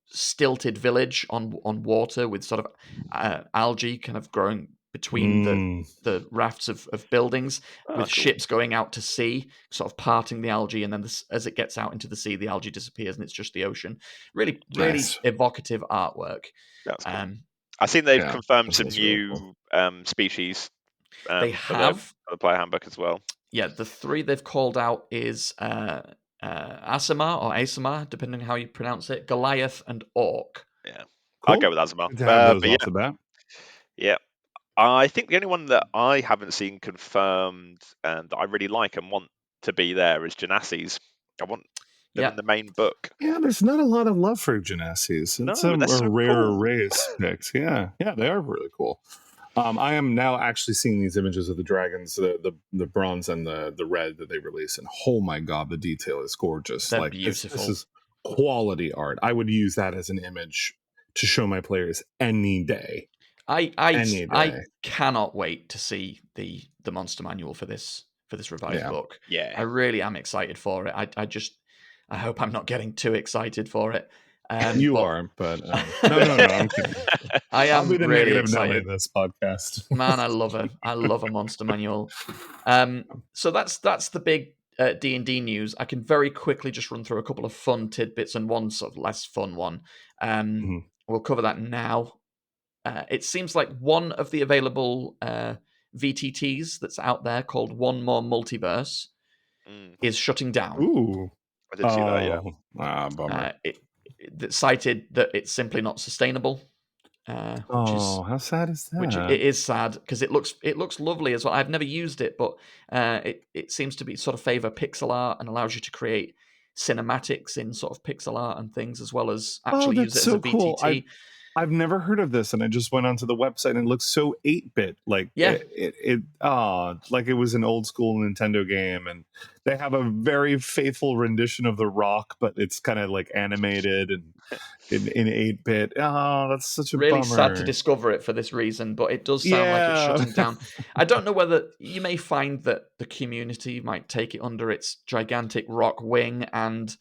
stilted village on water with sort of algae kind of growing between the rafts of buildings, with ships going out to sea, sort of parting the algae, and then as it gets out into the sea, the algae disappears and it's just the ocean. Really evocative artwork. That's cool. I think they've confirmed some new species. They have for the player handbook as well. Yeah, the 3 they've called out is Asimar or Asimar, depending on how you pronounce it, Goliath, and Orc. Yeah, cool. I'll go with Asimar. Yeah. I think the only one that I haven't seen confirmed and that I really like and want to be there is Genasi's. I want them in the main book. Yeah, there's not a lot of love for Genasi's. It's a rare race picked. Yeah, they are really cool. I am now actually seeing these images of the dragons, the bronze and the red that they release, and oh my god, the detail is gorgeous. They're beautiful. This is quality art. I would use that as an image to show my players any day. I cannot wait to see the monster manual for this revised book. Yeah, I really am excited for it. I hope I'm not getting too excited for it. You are, but no, I'm kidding. I am I'll be the really negative excited. in this podcast. Man, I love a monster manual. So that's the big D&D news, I can very quickly just run through a couple of fun tidbits and one sort of less fun one. We'll cover that now. It seems like one of the available VTTs that's out there, called One More Multiverse, is shutting down. Ooh. I did see that, yeah. Bummer. It cited that it's simply not sustainable. How sad is that? Which it is sad, because it looks lovely as well. I've never used it, but it seems to be sort of favor pixel art and allows you to create cinematics in sort of pixel art and things, as well as actually use it as a VTT. Cool. I've never heard of this, and I just went onto the website and it looks so 8-bit. Like like it was an old school Nintendo game, and they have a very faithful rendition of The Rock, but it's kind of like animated and in 8-bit. Oh, that's such a really bummer. Sad to discover it for this reason, but it does sound like it's shutting down. I don't know whether you may find that the community might take it under its gigantic rock wing and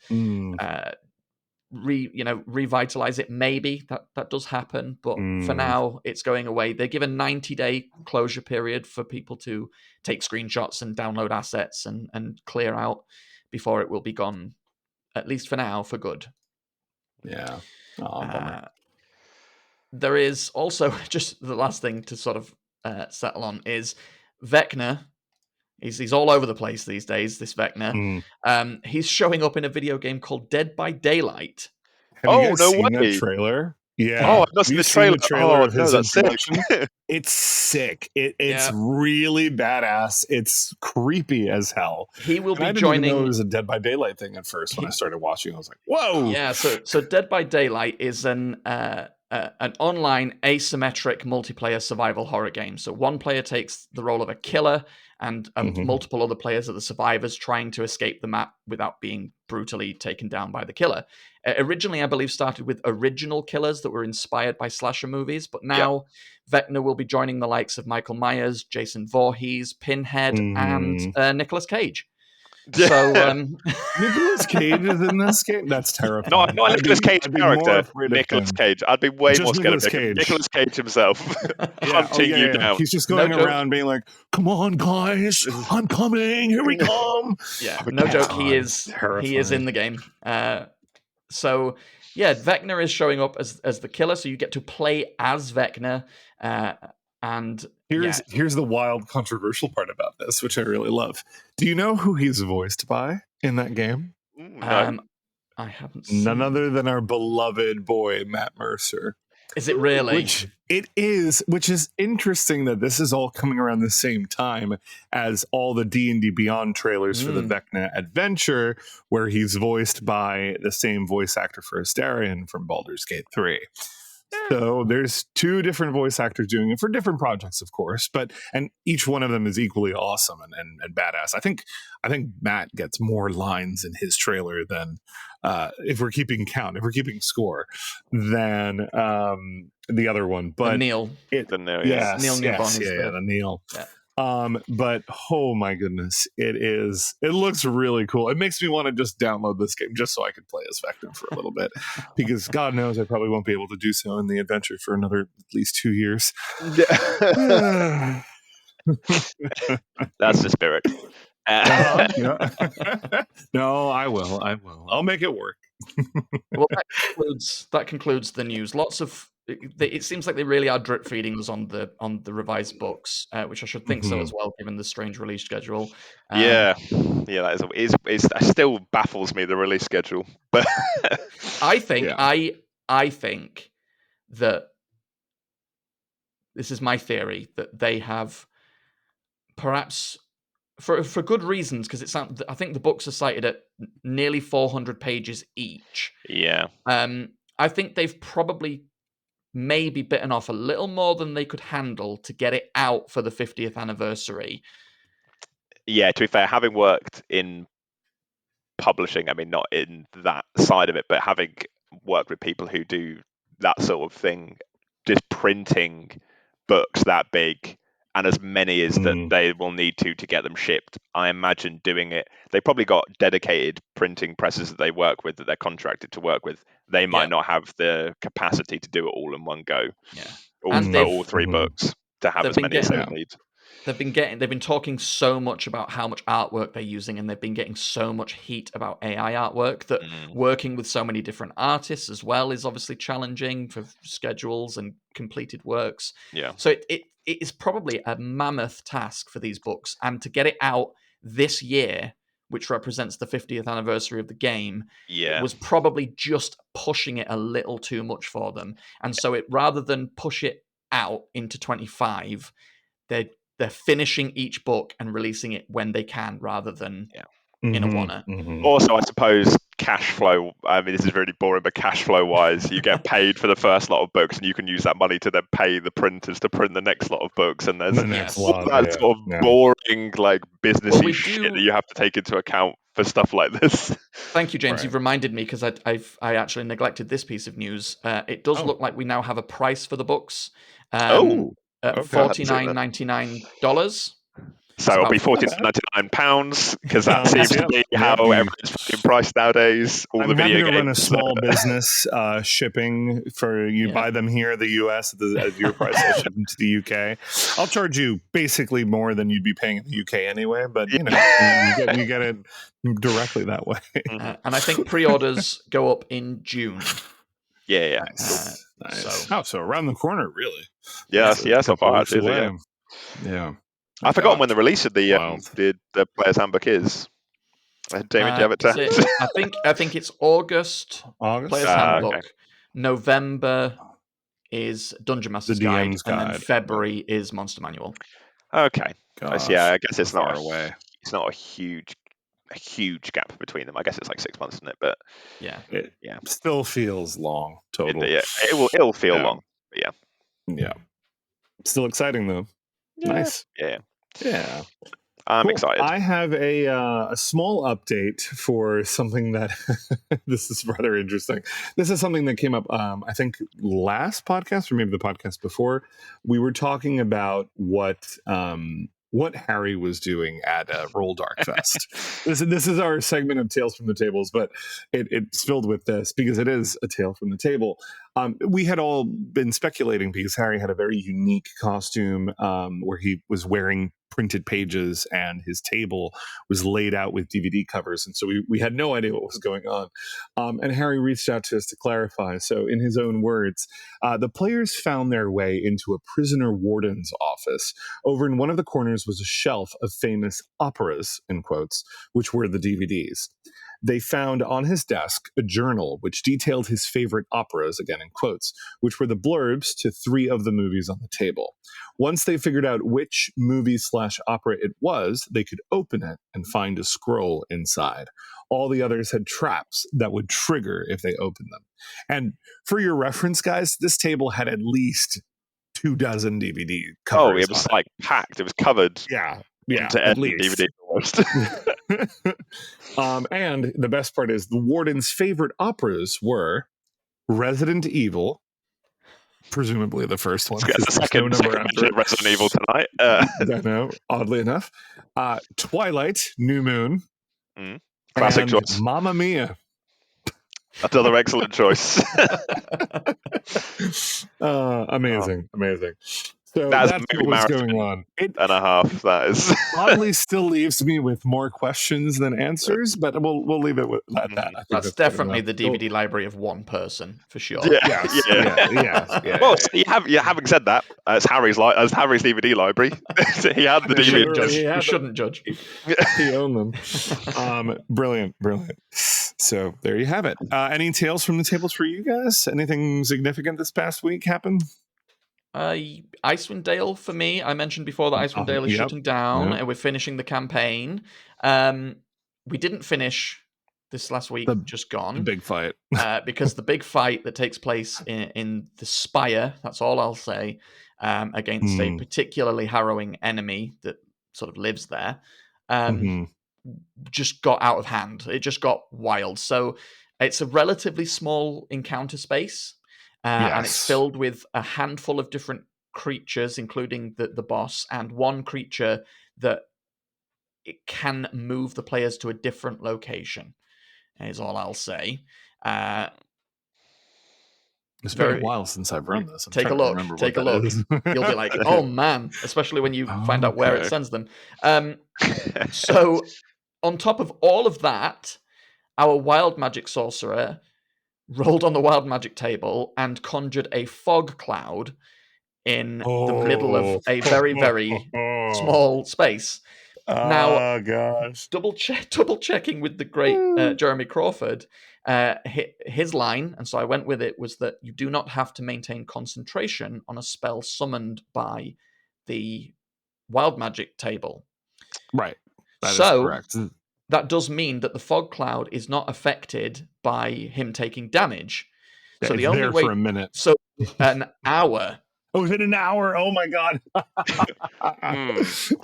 revitalize it. Maybe that does happen, but for now it's going away. They give a 90-day closure period for people to take screenshots and download assets and clear out before it will be gone, at least for now, for good. Yeah. Bummer. There is also, just the last thing to sort of settle on, is Vecna. He's all over the place these days, this Vecna. He's showing up in a video game called Dead by Daylight. Have you guys seen that trailer? Yeah. Oh, I've not seen the trailer. Of his introduction? It's sick. It's really badass. It's creepy as hell. He will be I didn't even know it was a Dead by Daylight thing at first. When I started watching, I was like, whoa. Yeah, so Dead by Daylight is an online asymmetric multiplayer survival horror game. So one player takes the role of a killer, and multiple other players are the survivors trying to escape the map without being brutally taken down by the killer. Originally, I believe, started with original killers that were inspired by slasher movies, but now Vecna will be joining the likes of Michael Myers, Jason Voorhees, Pinhead, and Nicolas Cage. So Nicolas Cage is in this game? That's terrifying. Not Nicolas Cage character. Nicolas Cage. I'd be way more scared of Nicolas Cage himself. Hunting you down. He's just going around being like, "Come on, guys, I'm coming. Here we come." Yeah, no joke. He is in the game. So yeah, Vecna is showing up as the killer. So you get to play as Vecna. And here's the wild, controversial part about this, which I really love. Do you know who he's voiced by in that game? No. I haven't seen. None other than our beloved boy, Matt Mercer. Is it really? Which is interesting that this is all coming around the same time as all the D&D Beyond trailers for the Vecna adventure, where he's voiced by the same voice actor for Astarion from Baldur's Gate 3. So there's two different voice actors doing it for different projects, of course, and each one of them is equally awesome and badass. I think Matt gets more lines in his trailer than if we're keeping score, than the other one. But Neil, the Neil. Yeah. But oh my goodness, it looks really cool. It makes me want to just download this game just so I could play as Vecna for a little bit, because God knows I probably won't be able to do so in the adventure for another at least 2 years. Yeah. That's the spirit. No, I will. I'll make it work. Well, that concludes the news. Lots of it seems like they really are drip feeding us on the revised books, which I should think so as well, given the strange release schedule. That still baffles me, the release schedule. But I think that this is my theory, that they have perhaps for good reasons, because I think the books are cited at nearly 400 pages each. Yeah. I think they've probably maybe bitten off a little more than they could handle to get it out for the 50th anniversary. Yeah, to be fair, having worked in publishing, I mean, not in that side of it, but having worked with people who do that sort of thing, just printing books that big and as many as that they will need to get them shipped, I imagine doing it. They probably got dedicated printing presses that they work with, that they're contracted to work with. They might not have the capacity to do it all in one go. Yeah. All 3 books to have as many as they need. they've been talking so much about how much artwork they're using, and they've been getting so much heat about AI artwork that working with so many different artists as well is obviously challenging for schedules and completed works. Yeah. So it is probably a mammoth task for these books, and to get it out this year, which represents the 50th anniversary of the game, it was probably just pushing it a little too much for them. And so rather than push it out into 25, they're finishing each book and releasing it when they can, rather than in a one-er. Also, I suppose cash flow. I mean, this is really boring, but cash flow wise, you get paid for the first lot of books, and you can use that money to then pay the printers to print the next lot of books. And there's all that sort of boring, like businessy shit that you have to take into account for stuff like this. Thank you, James. You've reminded me, because I actually neglected this piece of news. It does look like we now have a price for the books. $49.99. So it'll be £49.99 because that seems to be how everything's fucking priced nowadays. All the video games. I'm happy to run a small business shipping for you. Buy them here in the US at your price. I'll ship them to the UK. I'll charge you basically more than you'd be paying in the UK anyway, but you get it directly that way. And I think pre-orders go up in June. Yeah. Nice. So around the corner, really. Yeah, so far actually. Yeah. I've forgotten when the release of the Player's Handbook is. Damien, do you have it down? I think it's August. Player's Handbook. Okay. November is Dungeon Master's Guide, and then February is Monster Manual. Okay. Gosh, I guess it's not away. It's not a huge gap between them. I guess it's like 6 months, isn't it? But it still feels long. Total. It'll feel long. But yeah. Still exciting though. Nice. Yeah. I'm excited. I have a small update for something that this is rather interesting. This is something that came up, I think, last podcast or maybe the podcast before. We were talking about what Harry was doing at Roll Dark Fest. This is our segment of Tales from the Tables, but it's filled with this because it is a tale from the table. We had all been speculating because Harry had a very unique costume where he was wearing printed pages and his table was laid out with DVD covers. And so we had no idea what was going on. And Harry reached out to us to clarify. So in his own words, the players found their way into a prisoner warden's office. Over in one of the corners was a shelf of famous operas, in quotes, which were the DVDs. They found on his desk a journal which detailed his favorite operas, again in quotes, which were the blurbs to 3 of the movies on the table. Once they figured out which movie/opera it was, they could open it and find a scroll inside. All the others had traps that would trigger if they opened them. And for your reference, guys, this table had at least 24 DVD covers. Oh, it was like packed. It was covered. Yeah, at least. DVD almost. And the best part is the warden's favorite operas were Resident Evil, presumably the first one. The second mention of Resident Evil tonight. I know, oddly enough. Twilight, New Moon. Classic choice. Mamma Mia. Another excellent choice. Amazing. So that's what was going on. And a half. That is oddly still leaves me with more questions than answers, but we'll leave it at that. That's definitely the DVD library of one person for sure. Yeah. Well, having said that, it's Harry's DVD library. He had the DVD. You shouldn't judge. He owned them. Brilliant. So there you have it. Any tales from the tables for you guys? Anything significant this past week happened? Icewind Dale for me. I mentioned before that Icewind Dale is shutting down, and we're finishing the campaign. We didn't finish this last week, just gone. The big fight. Because the big fight that takes place in the Spire, that's all I'll say, against a particularly harrowing enemy that sort of lives there, just got out of hand. It just got wild. So it's a relatively small encounter space. And it's filled with a handful of different creatures, including the boss, and one creature that it can move the players to a different location, is all I'll say. It's been a while since I've run this. Take a look. Take a look. You'll be like, oh man, especially when you find out where it sends them. So on top of all of that, our wild magic sorcerer rolled on the wild magic table and conjured a fog cloud in the middle of a very, very small space. Now, gosh. double checking with the great Jeremy Crawford, his line, and so I went with it, was that you do not have to maintain concentration on a spell summoned by the wild magic table. Right. That is correct. That does mean that the fog cloud is not affected by him taking damage. So the only way for a minute. So an hour. Oh, is it an hour? Oh my god! A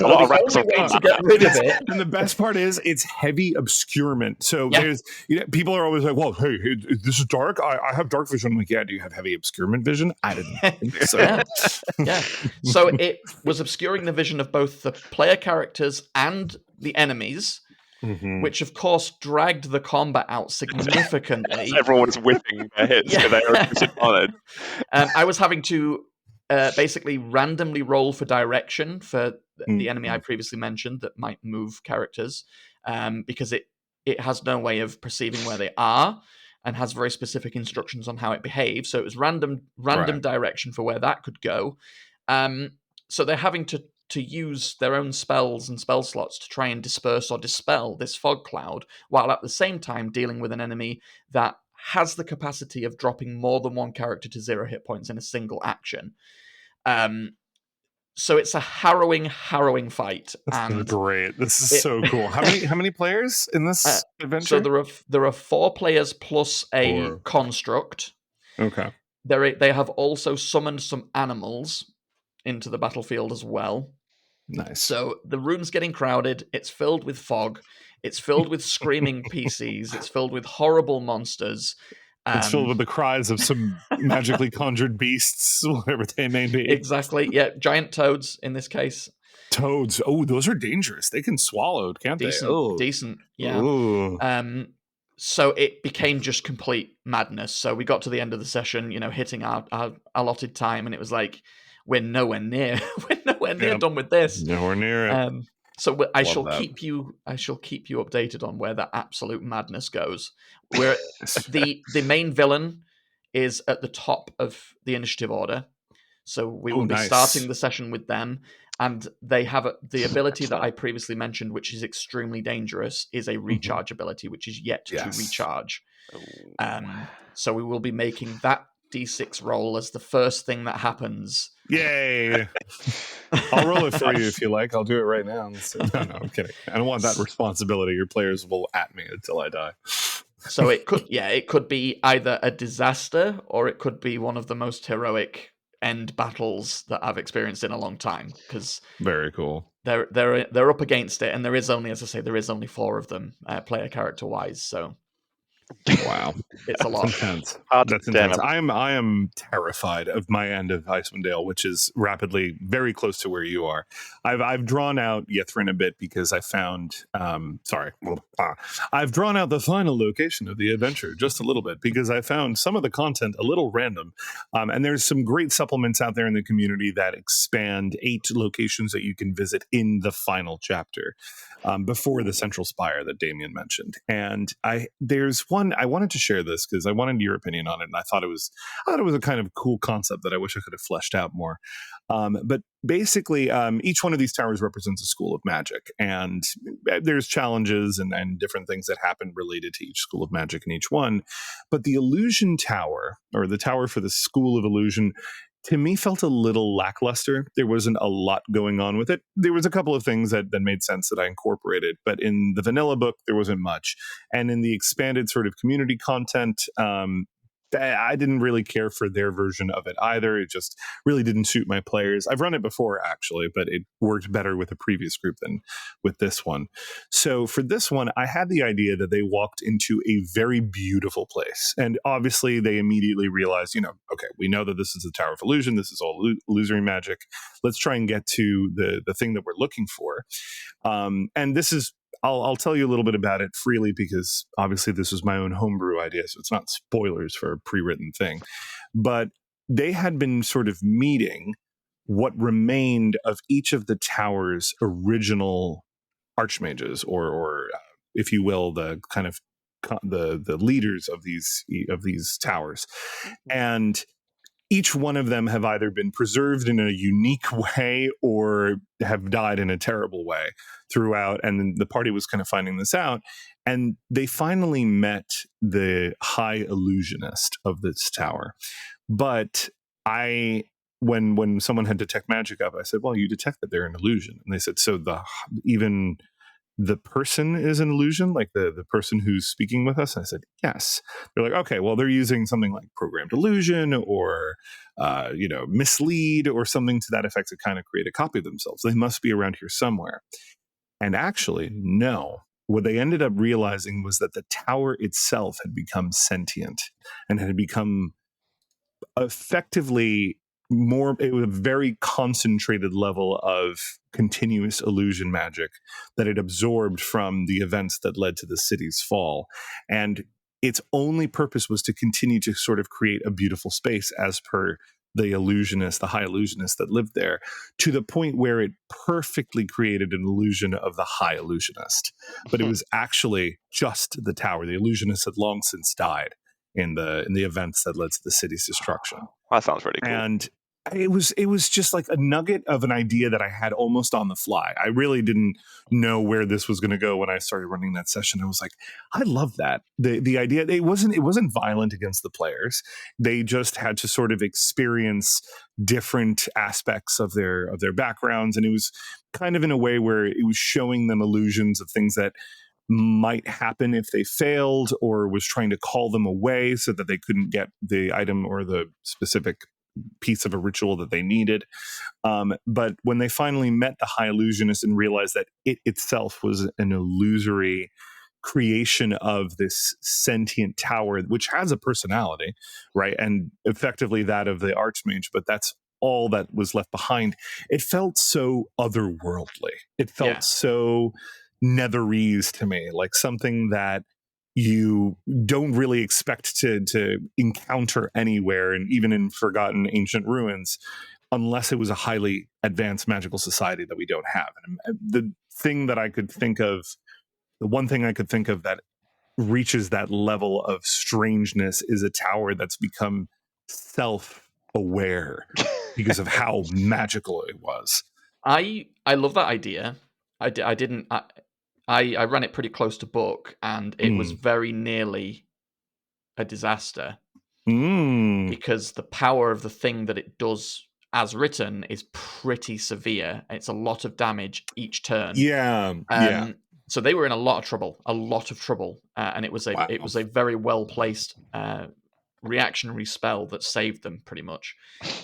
lot of racks to get rid of it. And the best part is it's heavy obscurement. So there's people are always like, "Well, hey, this is dark. I have dark vision." I'm like, "Yeah, do you have heavy obscurement vision?" I didn't think so. Yeah. So it was obscuring the vision of both the player characters and the enemies. Mm-hmm. Which, of course, dragged the combat out significantly. Everyone was whipping their hits because they were disadvantaged. I was having to basically randomly roll for direction for the enemy I previously mentioned that might move characters, because it has no way of perceiving where they are and has very specific instructions on how it behaves. So it was random direction for where that could go. So they're having to use their own spells and spell slots to try and disperse or dispel this fog cloud, while at the same time dealing with an enemy that has the capacity of dropping more than one character to 0 hit points in a single action. So it's a harrowing fight. That's great. This is so cool. How many players in this adventure? So there are 4 players plus a construct. Okay. They have also summoned some animals into the battlefield as well. Nice. So the room's getting crowded. It's filled with fog. It's filled with screaming PCs. It's filled with horrible monsters. It's filled with the cries of some magically conjured beasts, whatever they may be. Exactly. Yeah, giant toads in this case. Toads. Oh, those are dangerous. They can swallow, can't they? Oh. Decent. Yeah. Ooh. So it became just complete madness. So we got to the end of the session, hitting our allotted time, and it was like, we're nowhere near done with this. Nowhere near it. So I shall keep you updated on where that absolute madness goes. Where the main villain is at the top of the initiative order, so we will be starting the session with them, and they have the ability that I previously mentioned, which is extremely dangerous, is a recharge ability, which is yet to recharge. So we will be making that D6 roll as the first thing that happens. Yay! I'll roll it for you if you like. I'll do it right now. No, I'm kidding. I don't want that responsibility. Your players will at me until I die. So it could be either a disaster or it could be one of the most heroic end battles that I've experienced in a long time. Because very cool. They're up against it, and there is only, as I say, 4 of them player character wise. So. Wow, it's a lot. Intense. That's intense. I am terrified of my end of Icewind Dale, which is rapidly very close to where you are. I've drawn out Ythrin a bit because I found I've drawn out the final location of the adventure just a little bit because I found some of the content a little random, and there's some great supplements out there in the community that expand 8 locations that you can visit in the final chapter before the central spire that Damien mentioned. And there's one I wanted to share this because I wanted your opinion on it, and I thought it was a kind of cool concept that I wish I could have fleshed out more. But basically, each one of these towers represents a school of magic, and there's challenges and different things that happen related to each school of magic in each one. But the illusion tower, or the tower for the school of illusion, to me felt a little lackluster. There wasn't a lot going on with it. There was a couple of things that made sense that I incorporated, but in the vanilla book, there wasn't much. And in the expanded sort of community content, I didn't really care for their version of it either. It just really didn't suit my players. I've run it before, actually, but it worked better with a previous group than with this one. So for this one, I had the idea that they walked into a very beautiful place. And obviously, they immediately realized, okay, we know that this is the Tower of Illusion. This is all illusory magic. Let's try and get to the thing that we're looking for. And this is I'll tell you a little bit about it freely because obviously this was my own homebrew idea, so it's not spoilers for a pre-written thing. But they had been sort of meeting what remained of each of the tower's original archmages, or if you will, the kind of the leaders of these towers, and each one of them have either been preserved in a unique way or have died in a terrible way throughout. And then the party was kind of finding this out. And they finally met the high illusionist of this tower. But when someone had detect magic up, I said, well, you detect that they're an illusion. And they said, so even the person is an illusion, like the person who's speaking with us? And I said, yes. They're like, okay, well, they're using something like programmed illusion or, mislead or something to that effect to kind of create a copy of themselves. They must be around here somewhere. And actually, no. What they ended up realizing was that the tower itself had become sentient and had become effectively it was a very concentrated level of continuous illusion magic that it absorbed from the events that led to the city's fall. And its only purpose was to continue to sort of create a beautiful space as per the high illusionist that lived there, to the point where it perfectly created an illusion of the high illusionist. But it was actually just the tower. The illusionist had long since died in the events that led to the city's destruction. That sounds really cool. And it was just like a nugget of an idea that I had almost on the fly. I really didn't know where this was going to go when I started running that session. I was like, I love that. The idea, it wasn't violent against the players. They just had to sort of experience different aspects of their backgrounds, and it was kind of in a way where it was showing them illusions of things that might happen if they failed, or was trying to call them away so that they couldn't get the item or the specific piece of a ritual that they needed. But when they finally met the high illusionist and realized that it itself was an illusory creation of this sentient tower, which has a personality, right? And effectively that of the archmage, but that's all that was left behind. It felt so otherworldly. It felt so netherese to me, like something that you don't really expect to encounter anywhere, and even in forgotten ancient ruins, unless it was a highly advanced magical society that we don't have. And the one thing I could think of that reaches that level of strangeness is a tower that's become self-aware because of how magical it was. I love that idea. I ran it pretty close to book, and it was very nearly a disaster because the power of the thing that it does as written is pretty severe. It's a lot of damage each turn. So they were in a lot of trouble, and it was a very well placed reactionary spell that saved them pretty much.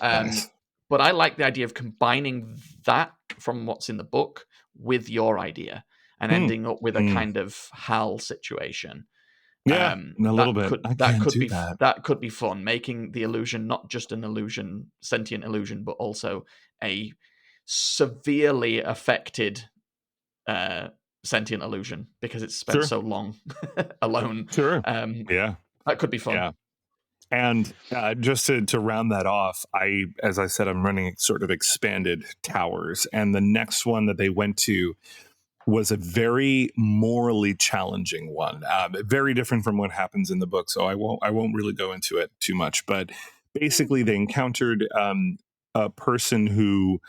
Nice. But I like the idea of combining that from what's in the book with your idea and ending up with a kind of HAL situation. A little bit. That could be fun, making the illusion not just an illusion, sentient illusion, but also a severely affected sentient illusion because it's spent so long alone. That could be fun. Yeah. And just to round that off, as I said, I'm running sort of expanded towers, and the next one that they went to was a very morally challenging one, very different from what happens in the book. So I won't really go into it too much. But basically, they encountered a person who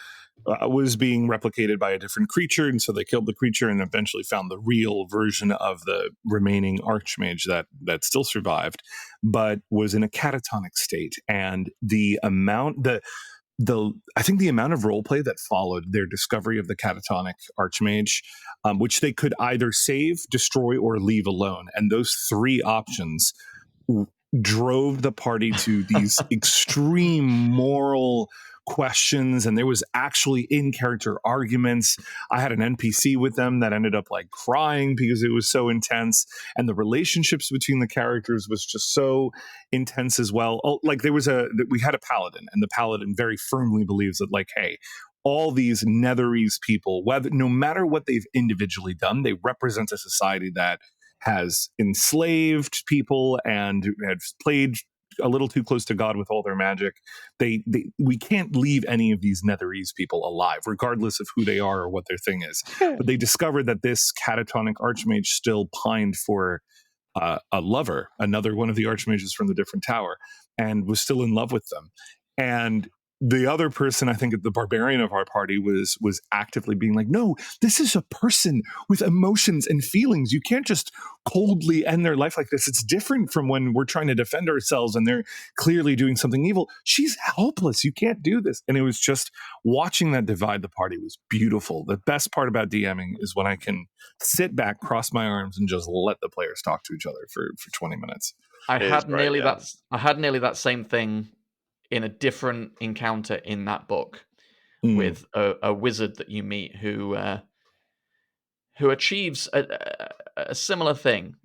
was being replicated by a different creature, and so they killed the creature and eventually found the real version of the remaining archmage that still survived, but was in a catatonic state. And I think the amount of roleplay that followed their discovery of the catatonic archmage, which they could either save, destroy, or leave alone, and those three options drove the party to these extreme moral questions, and there was actually in-character arguments. I had an NPC with them that ended up like crying because it was so intense, and the relationships between the characters was just so intense as well. Like we had a paladin, and the paladin very firmly believes that, like, hey, all these Netherese people, no matter what they've individually done, they represent a society that has enslaved people and has played a little too close to God with all their magic. We can't leave any of these Netherese people alive, regardless of who they are or what their thing is. But they discovered that this catatonic archmage still pined for a lover, another one of the archmages from the different tower, and was still in love with them. And the other person, I think the barbarian of our party, was actively being like, no, this is a person with emotions and feelings. You can't just coldly end their life like this. It's different from when we're trying to defend ourselves and they're clearly doing something evil. She's helpless. You can't do this. And it was just watching that divide the party was beautiful. The best part about DMing is when I can sit back, cross my arms, and just let the players talk to each other for 20 minutes. I had nearly that same thing in a different encounter in that book with a wizard that you meet who achieves a similar thing,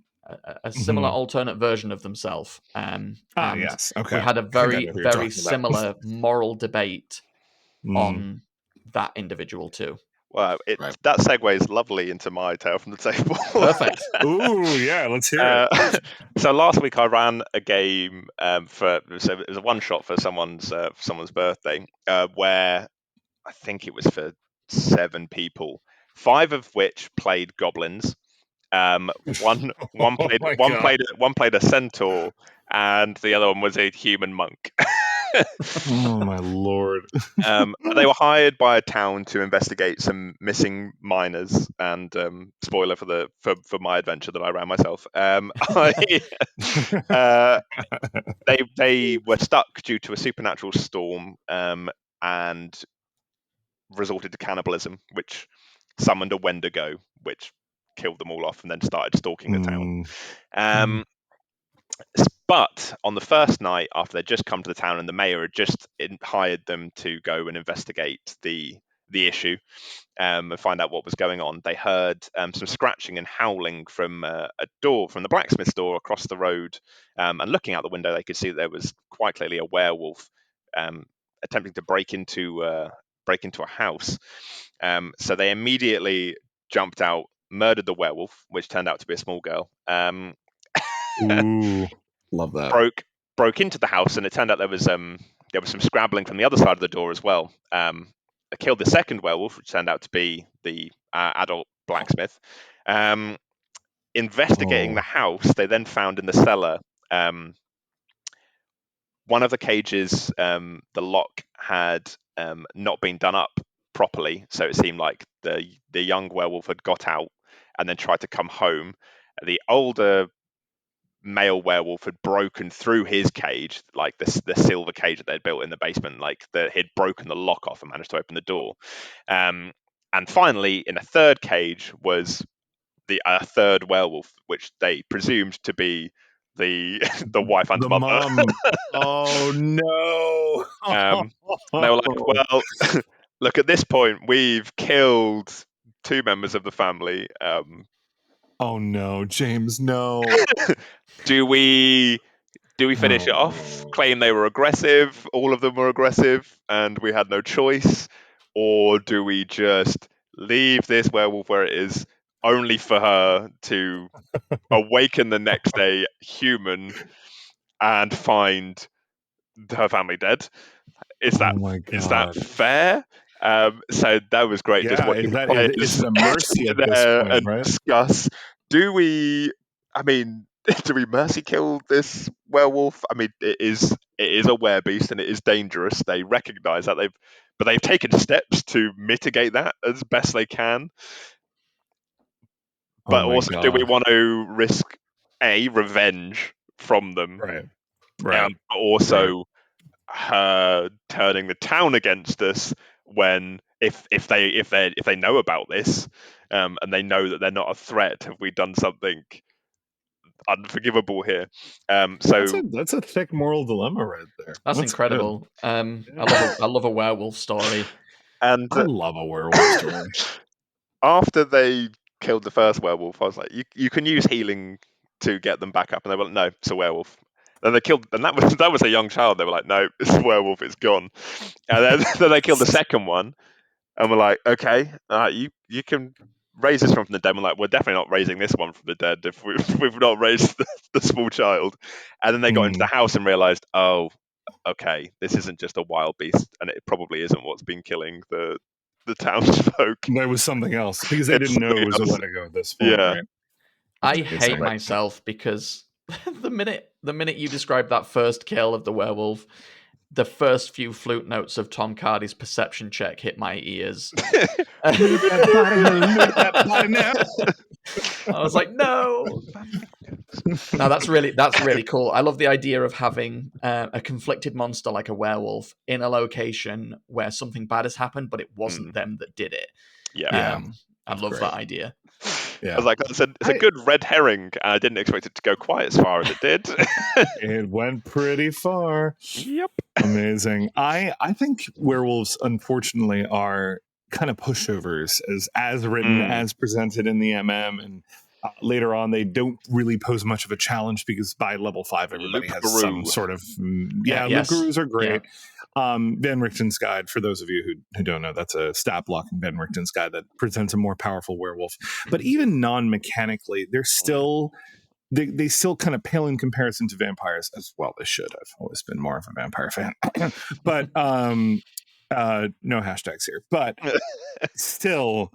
a similar alternate version of themselves. Yes. Okay. We had a very similar moral debate on that individual too. Well, that segues lovely into my tale from the table. Perfect. Ooh, yeah, let's hear it. So last week I ran a game so it was a one shot for someone's birthday, where I think it was for 7 people, 5 of which played goblins. One played a centaur, and the other one was a human monk. Oh my lord. They were hired by a town to investigate some missing miners, and spoiler for my adventure that I ran myself. They were stuck due to a supernatural storm, and resorted to cannibalism, which summoned a Wendigo, which killed them all off and then started stalking the town. But on the first night, after they'd just come to the town and the mayor had just hired them to go and investigate the issue and find out what was going on, they heard some scratching and howling from a door, from the blacksmith's door across the road. And looking out the window, they could see that there was quite clearly a werewolf attempting to break into a house. So they immediately jumped out, murdered the werewolf, which turned out to be a small girl. Ooh, love that. Broke into the house, and it turned out there was some scrabbling from the other side of the door as well. They killed the second werewolf, which turned out to be the adult blacksmith. Investigating the house, they then found in the cellar one of the cages, the lock had not been done up properly, so it seemed like the young werewolf had got out and then tried to come home. The older male werewolf had broken through his cage, like the silver cage that they'd built in the basement, he'd broken the lock off and managed to open the door. And finally, in a third cage was a third werewolf, which they presumed to be the wife and the mother. Mom. Oh no! They were like, well, look, at this point, we've killed 2 members of the family. Oh no, James, no. Do we finish it off, claim they were aggressive, all of them were aggressive, and we had no choice? Or do we just leave this werewolf where it is, only for her to awaken the next day human and find her family dead? Is that fair? So that was great. Yeah, just watching the players is it a mercy at this point, and right? discuss. Do we mercy kill this werewolf? I mean, it is a werebeast and it is dangerous. They recognise that but they've taken steps to mitigate that as best they can. But also, do we want to risk revenge from them? Right. But also her turning the town against us when if they know about this, and they know that they're not a threat, have we done something unforgivable here? So that's a thick moral dilemma right there. That's incredible. I love a werewolf story. And I love a werewolf story. After they killed the first werewolf, I was like, you can use healing to get them back up, and they were like, no, it's a werewolf. Then they killed, and that was a young child. They were like, no, it's a werewolf, it's gone. And then they killed the second one, And we're like, okay, you can raise this one from the dead. We're like, we're definitely not raising this one from the dead if we've not raised the small child. And then they got into the house and realized, oh, okay, this isn't just a wild beast, and it probably isn't what's been killing the townsfolk. There was something else because they didn't know it was a Wendigo at this point, right? I hate myself because the minute you described that first kill of the werewolf, the first few flute notes of Tom Cardy's perception check hit my ears. Move that body now. I was like, no. No, that's really cool. I love the idea of having a conflicted monster like a werewolf in a location where something bad has happened, but it wasn't them that did it. I love that idea. Yeah. I was like, it's a good red herring. I didn't expect it to go quite as far as it did. It went pretty far. Yep. Amazing. I think werewolves, unfortunately, are kind of pushovers as written, as presented in the MM, and later on they don't really pose much of a challenge because by level 5 everybody has some sort of Luke Gurus are great. Van Richten's Guide, for those of you who don't know, that's a stat block in Van Richten's Guide that presents a more powerful werewolf. But even non-mechanically, they're still they still kind of pale in comparison to vampires, as well they should. I've always been more of a vampire fan. But no hashtags here. But still,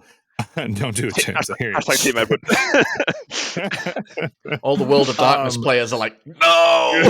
don't do it, James. I hear you. Hashtag Team Edward. All the World of Darkness players are like, no!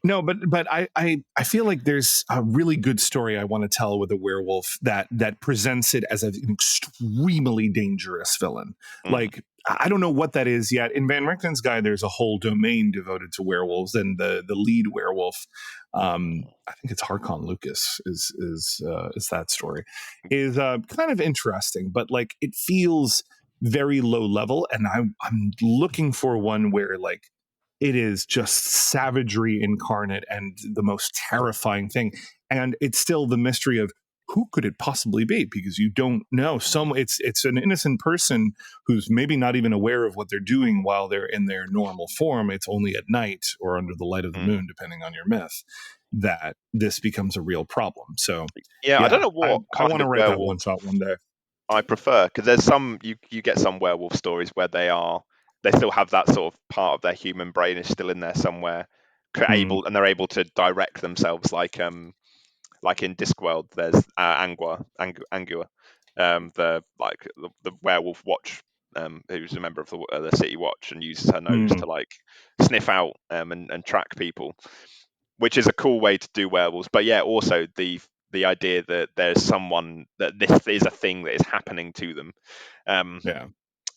No, but I feel like there's a really good story I want to tell with a werewolf that presents it as an extremely dangerous villain. Like, I don't know what that is yet. In Van Richten's Guide, there's a whole domain devoted to werewolves, and the lead werewolf, I think it's Harkon Lucas, is that story, is kind of interesting, but like it feels very low level, and I'm looking for one where like it is just savagery incarnate and the most terrifying thing. And it's still the mystery of who could it possibly be? Because you don't know. It's an innocent person who's maybe not even aware of what they're doing while they're in their normal form. It's only at night or under the light of the moon, depending on your myth, that this becomes a real problem. So I don't know what I want to write that one shot one day. I prefer, because there's some you get some werewolf stories where they still have that sort of part of their human brain is still in there somewhere, and they're able to direct themselves. Like in Discworld, there's Angua, the werewolf watch, who's a member of the City Watch and uses her nose to like sniff out and track people, which is a cool way to do werewolves. But yeah, also the idea that there's someone that this is a thing that is happening to them.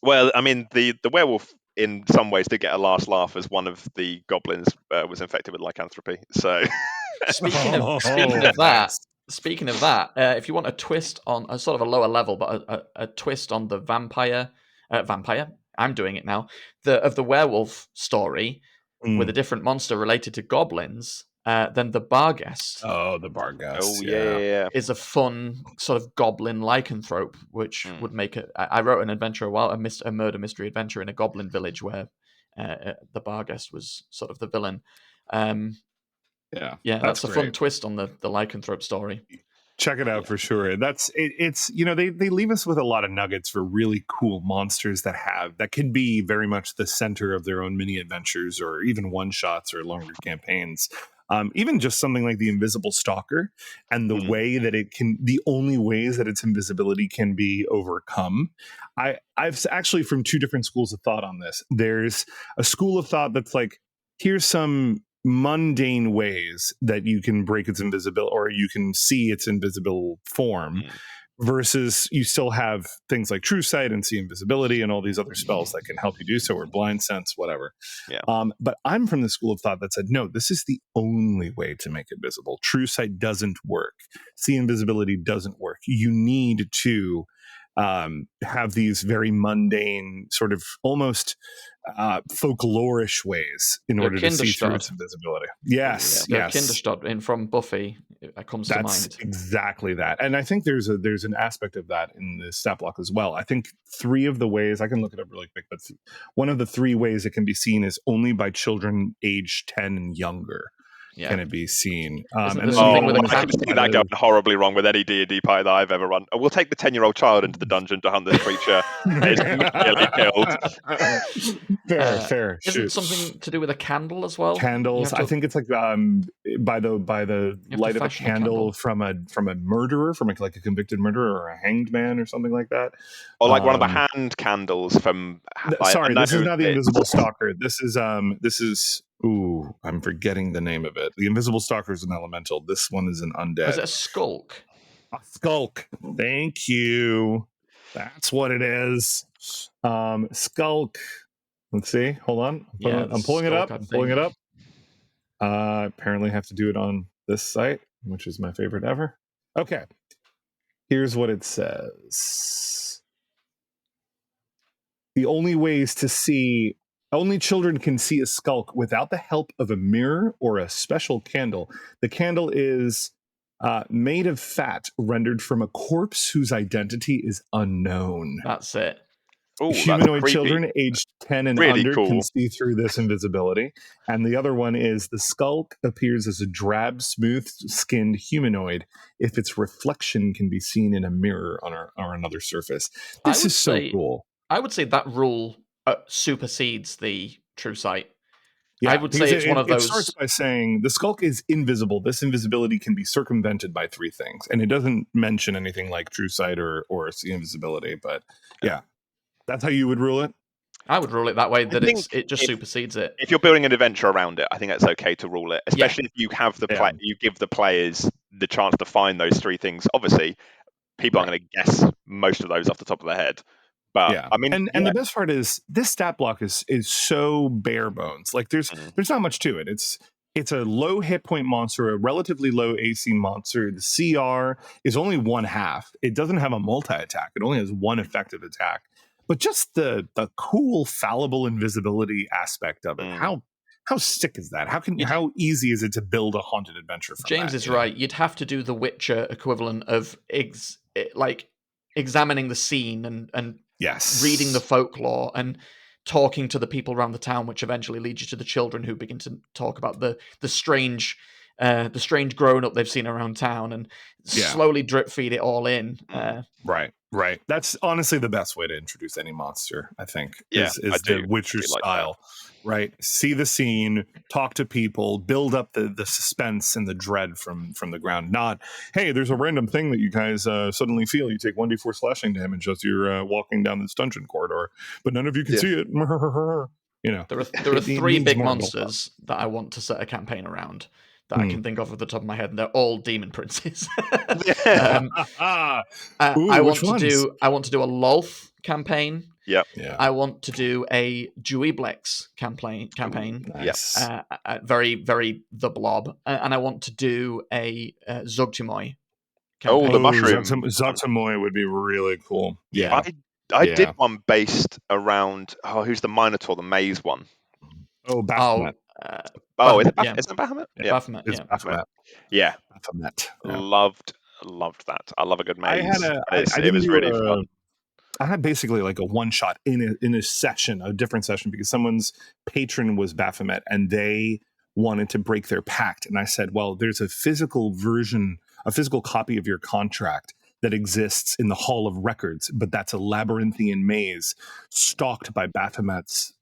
Well, I mean, the werewolf in some ways did get a last laugh as one of the goblins was infected with lycanthropy. So, speaking of that, if you want a twist on a sort of a lower level, but a twist on the vampire, I'm doing it now. The werewolf story with a different monster related to goblins. Then the Barghest. Oh, the Barghest. Oh, yeah. Is a fun sort of goblin lycanthrope, which would make it. I wrote an adventure a murder mystery adventure in a goblin village where the Barghest was sort of the villain. That's a fun twist on the lycanthrope story. Check it out for sure. It's they leave us with a lot of nuggets for really cool monsters that can be very much the center of their own mini adventures or even one shots or longer campaigns. Even just something like the Invisible Stalker and the way that the only ways that its invisibility can be overcome. I've actually from two different schools of thought on this. There's a school of thought that's like, here's some mundane ways that you can break its invisibility or you can see its invisible form versus you still have things like True Sight and See Invisibility and all these other spells that can help you do so, or Blind Sense, whatever. But I'm from the school of thought that said, no, this is the only way to make it visible. True Sight doesn't work. See Invisibility doesn't work. You need to have these very mundane, sort of almost folklorish ways in order to see through its invisibility. Yes. Kinderstadt from Buffy comes to mind. That's exactly that. And I think there's an aspect of that in the stat block as well. I think 3 of the ways, I can look it up really quick, but one of the 3 ways it can be seen is only by children age 10 and younger. can it be seen. Isn't And there then something with a I can see that going horribly wrong with any D&D party that I've ever run. We'll take the 10-year-old child into the dungeon to hunt this creature that is immediately killed. Fair. Isn't something to do with a candle as well? Candles. I think it's like by the light of a candle from a murderer, from like a convicted murderer or a hanged man or something like that. Or like one of the hand candles from. Sorry, this is not the Invisible Stalker. This is. Ooh, I'm forgetting the name of it. The Invisible Stalker is an elemental. This one is an undead. Is it a skulk? A skulk. Thank you. That's what it is. Skulk. Let's see. Hold on. I'm pulling it up. Apparently have to do it on this site, which is my favorite ever. Okay. Here's what it says. The only ways to see, only children can see a skulk without the help of a mirror or a special candle. The candle is made of fat rendered from a corpse whose identity is unknown. That's it. Ooh, humanoid children aged 10 and really under cool. can see through this invisibility. And the other one is the skulk appears as a drab, smooth-skinned humanoid if its reflection can be seen in a mirror on another surface. This is so cool. I would say that rule supersedes the true sight. Yeah, I would say it's one of those. It starts by saying the skulk is invisible. This invisibility can be circumvented by three things. And it doesn't mention anything like true sight or invisibility. But yeah. That's how you would rule it? I would rule it that way, that it just supersedes it. If you're building an adventure around it, I think it's okay to rule it, especially if you have you give the players the chance to find those three things. Obviously, people aren't going to guess most of those off the top of their head. But I mean, and the best part is this stat block is so bare bones. Like there's not much to it. It's a low hit point monster, a relatively low AC monster. The CR is only 1/2. It doesn't have a multi attack. It only has one effective attack. But just the cool fallible invisibility aspect of it. How sick is that? How easy is it to build a haunted adventure from James is right. You'd have to do the Witcher equivalent of examining the scene and reading the folklore and talking to the people around the town, which eventually leads you to the children who begin to talk about the strange grown up they've seen around town and slowly drip feed it all in. Right. That's honestly the best way to introduce any monster, I think, is the Witcher style. Right. See the scene, talk to people, build up the suspense and the dread from the ground. Not, hey, there's a random thing that you guys suddenly feel. You take 1d4 slashing damage as you're walking down this dungeon corridor, but none of you can see it. There are three big monsters that I want to set a campaign around that I can think of the top of my head, and they're all demon princes. I want to do a Lolth campaign. Yeah. I want to do a Dewiblex campaign. Nice. Very, very the blob, and I want to do a Zugtumoy campaign. Oh, the mushroom. Zugtumoy would be really cool. Yeah. I did one based around who's the Minotaur, the maze one. Oh, Baphomet. Is it Baphomet? Yeah. Baphomet. It's Baphomet. Yeah. Baphomet. Yeah. Loved that. I love a good maze. It was really fun. I had basically like a one shot in a different session, because someone's patron was Baphomet and they wanted to break their pact. And I said, well, there's a physical copy of your contract that exists in the Hall of Records, but that's a labyrinthian maze stalked by Baphomet's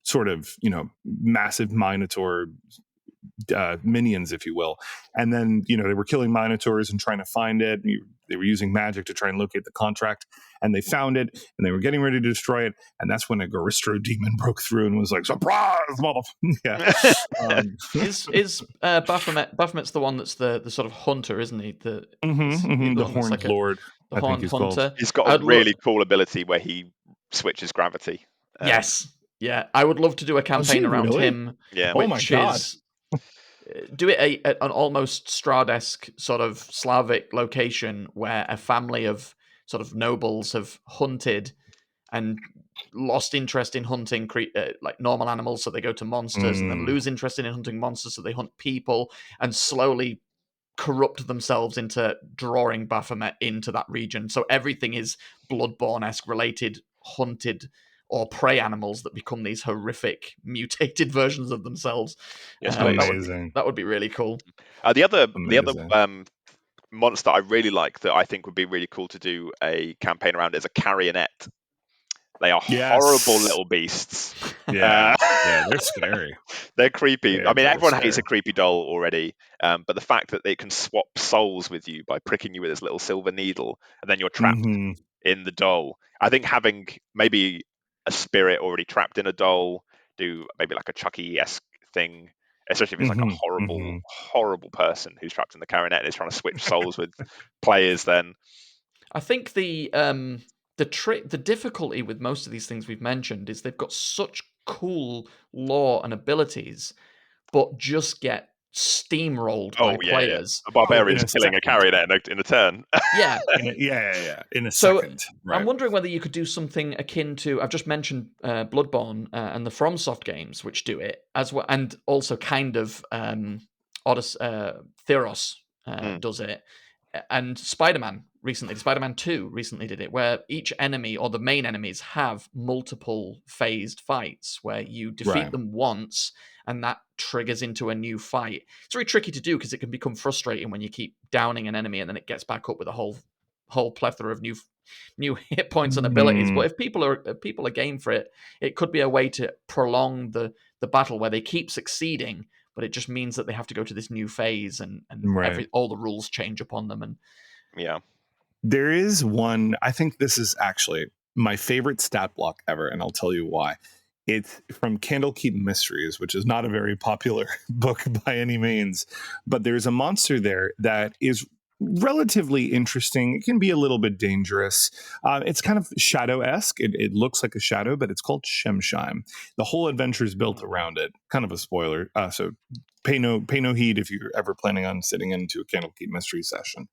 sort of, massive Minotaur minions, if you will. And then, they were killing Minotaurs and trying to find it. They were using magic to try and locate the contract, and they found it, and they were getting ready to destroy it. And that's when a Garistro demon broke through and was like, surprise, motherfucker. Is Baphomet's the one that's the sort of hunter, isn't he? The Horned Lord. The Horned Hunter. He's got a really cool ability where he switches gravity. Yes. Yeah. I would love to do a campaign around him. Yeah. Oh my God. Do it at an almost Strahd-esque sort of Slavic location where a family of sort of nobles have hunted and lost interest in hunting like normal animals, so they go to monsters, and then lose interest in hunting monsters, so they hunt people, and slowly corrupt themselves into drawing Baphomet into that region. So everything is Bloodborne-esque related, hunted, or prey animals that become these horrific mutated versions of themselves. Yes, amazing. That would be really cool. The other monster I really like that I think would be really cool to do a campaign around is a carrionet. They are horrible little beasts. Yeah, they're scary. They're creepy. I mean, everyone scary. hates a creepy doll already, but the fact that they can swap souls with you by pricking you with this little silver needle, and then you're trapped in the doll. I think having maybe a spirit already trapped in a doll, do maybe like a Chucky-esque thing, especially if it's like a horrible person who's trapped in the carionet and is trying to switch souls with players. Then I think the difficulty with most of these things we've mentioned is they've got such cool lore and abilities, but just get steamrolled by players. A barbarian's killing a carionet in a turn. Yeah. In a second. Right. I'm wondering whether you could do something akin to, I've just mentioned Bloodborne and the FromSoft games, which do it as well, and also kind of Theros does it. And Spider-Man 2 recently did it, where each enemy or the main enemies have multiple phased fights where you defeat them once and that triggers into a new fight. It's very tricky to do because it can become frustrating when you keep downing an enemy and then it gets back up with a whole plethora of new hit points and abilities. But if people are game for it, it could be a way to prolong the battle where they keep succeeding, but it just means that they have to go to this new phase and all the rules change upon them. And there is one, I think this is actually my favorite stat block ever, and I'll tell you why. It's from Candlekeep Mysteries, which is not a very popular book by any means, but there's a monster there that is relatively interesting. It can be a little bit dangerous. It's kind of shadow-esque. It looks like a shadow, but it's called Shemshime. The whole adventure is built around it. Kind of a spoiler. So pay no heed if you're ever planning on sitting into a Candlekeep Mystery session.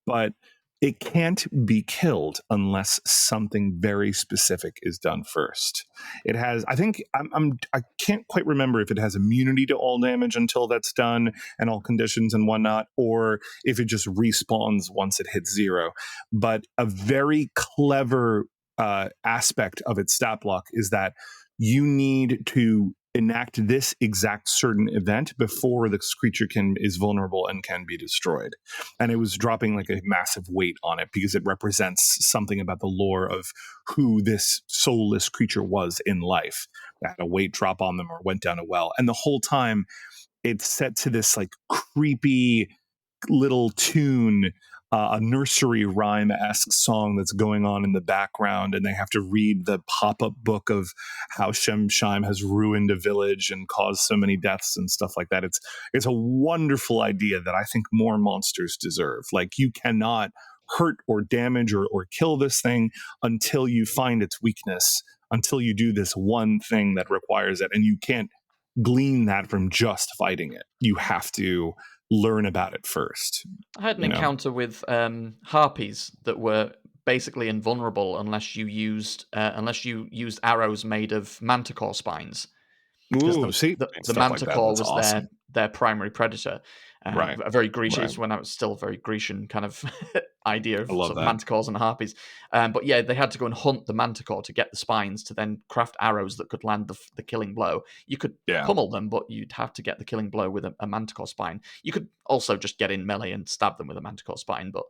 But it can't be killed unless something very specific is done first. It has, I think, I can't quite remember if it has immunity to all damage until that's done and all conditions and whatnot, or if it just respawns once it hits 0. But a very clever aspect of its stat block is that you need to enact this exact certain event before the creature is vulnerable and can be destroyed. And it was dropping like a massive weight on it because it represents something about the lore of who this soulless creature was in life. That had a weight drop on them or went down a well. And the whole time it's set to this like creepy little tune, a nursery rhyme-esque song that's going on in the background, and they have to read the pop-up book of how Shemshime has ruined a village and caused so many deaths and stuff like that. It's a wonderful idea that I think more monsters deserve. Like, you cannot hurt or damage or kill this thing until you find its weakness, until you do this one thing that requires it, and you can't glean that from just fighting it. You have to learn about it first. I had an encounter with harpies that were basically invulnerable unless you used arrows made of manticore spines. Ooh, the manticore was awesome. their primary predator. Right. A very Grecian, when I was still a very Grecian kind of idea of, sort of manticores and harpies. But yeah, they had to go and hunt the manticore to get the spines to then craft arrows that could land the killing blow. You could pummel them, but you'd have to get the killing blow with a manticore spine. You could also just get in melee and stab them with a manticore spine, but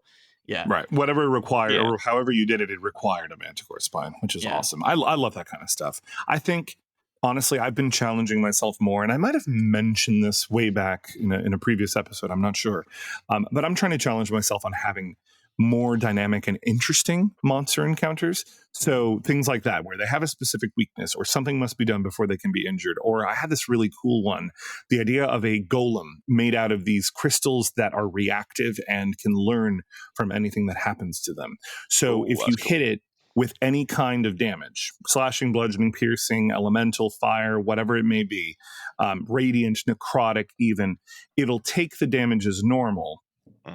yeah. Right. Whatever it required, or however you did it, it required a manticore spine, which is awesome. I love that kind of stuff. I think, honestly, I've been challenging myself more, and I might have mentioned this way back in a previous episode. I'm not sure. But I'm trying to challenge myself on having more dynamic and interesting monster encounters. So things like that, where they have a specific weakness or something must be done before they can be injured. Or I had this really cool one, the idea of a golem made out of these crystals that are reactive and can learn from anything that happens to them. So if you hit it with any kind of damage, slashing, bludgeoning, piercing, elemental, fire, whatever it may be, radiant, necrotic even, it'll take the damage as normal,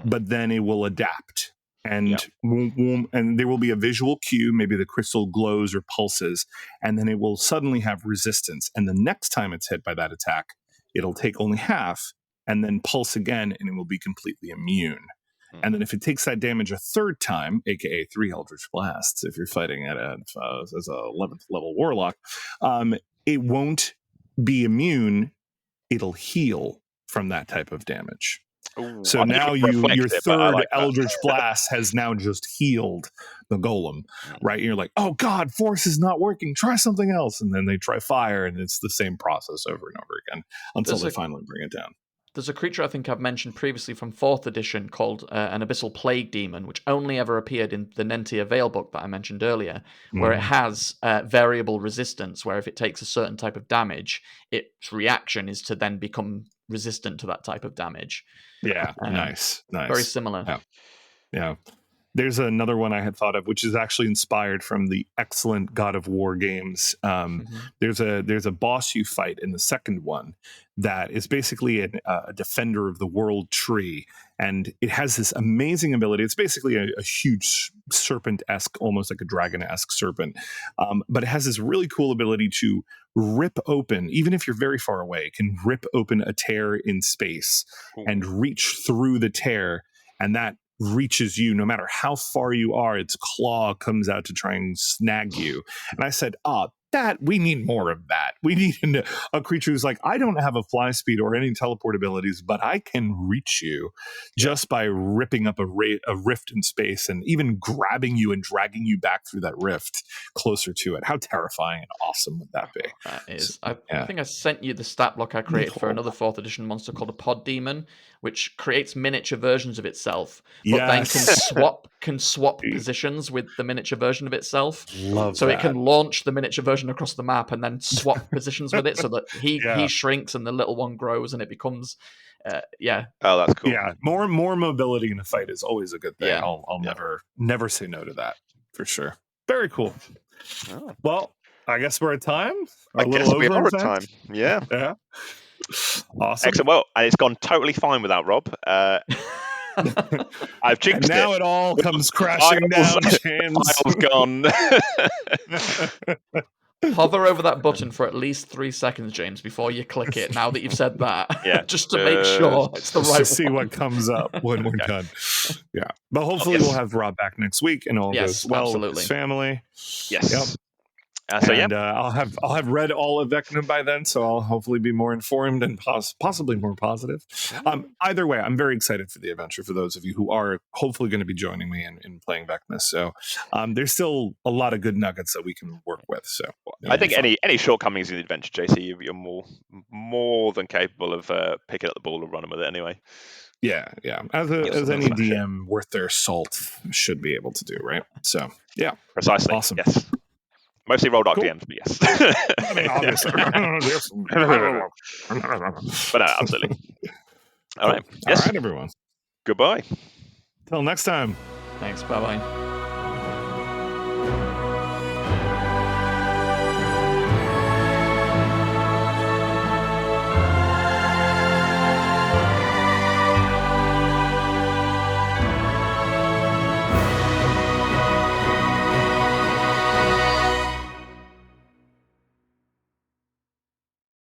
but then it will adapt. And and there will be a visual cue, maybe the crystal glows or pulses, and then it will suddenly have resistance. And the next time it's hit by that attack, it'll take only half and then pulse again, and it will be completely immune. And then if it takes that damage a third time, aka 3 Eldritch Blasts, if you're fighting as a 11th level warlock, it won't be immune. It'll heal from that type of damage. Ooh, so now your third like Eldritch Blast has now just healed the golem, right? And you're like, oh God, force is not working. Try something else. And then they try fire, and it's the same process over and over again until they finally bring it down. There's a creature I think I've mentioned previously from 4th edition called an Abyssal Plague Demon, which only ever appeared in the Nentia Vale book that I mentioned earlier, where it has variable resistance, where if it takes a certain type of damage, its reaction is to then become resistant to that type of damage. Yeah, nice. Very similar. Yeah. There's another one I had thought of, which is actually inspired from the excellent God of War games. There's a boss you fight in the second one that is basically a defender of the world tree, and it has this amazing ability. It's basically a huge serpent-esque, almost like a dragon-esque serpent, but it has this really cool ability to rip open, even if you're very far away, it can rip open a tear in space and reach through the tear, and that reaches you no matter how far you are. Its claw comes out to try and snag you. And I said, we need more of that. We need a creature who's like, I don't have a fly speed or any teleport abilities, but I can reach you just by ripping up a rift in space and even grabbing you and dragging you back through that rift closer to it. How terrifying and awesome would that be? That is. I think I sent you the stat block I created for another 4th edition monster called a pod demon, which creates miniature versions of itself, but then can swap positions with the miniature version of itself. It can launch the miniature version across the map and then swap positions with it, so that he shrinks and the little one grows, and it becomes oh, that's cool. Yeah, more mobility in a fight is always a good thing. I'll never say no to that, for sure. Very cool. Well, I guess we're at time. I guess we are at time. Yeah. Awesome. Excellent. Well, and it's gone totally fine without Rob. I've jinxed now it all comes crashing down. File's gone. Hover over that button for at least 3 seconds, James, before you click it. Now that you've said that, just to make sure it's the right one. To see what comes up when we're done. Yeah, but hopefully we'll have Rob back next week, and all goes well with his family. Yes. Yep. I'll have read all of Vecna by then, so I'll hopefully be more informed and possibly more positive. Either way, I'm very excited for the adventure for those of you who are hopefully going to be joining me in playing Vecna. So there's still a lot of good nuggets that we can work with. So I think any shortcomings in the adventure, JC, you're more than capable of picking up the ball and running with it anyway. Yeah. As any DM worth their salt should be able to do, right? So yeah, precisely. Awesome. Yes. Mostly Roll Dark DMs, but yes. I mean, obviously. But no, absolutely. All right. Yes. All right, everyone. Goodbye. Till next time. Thanks. Bye-bye.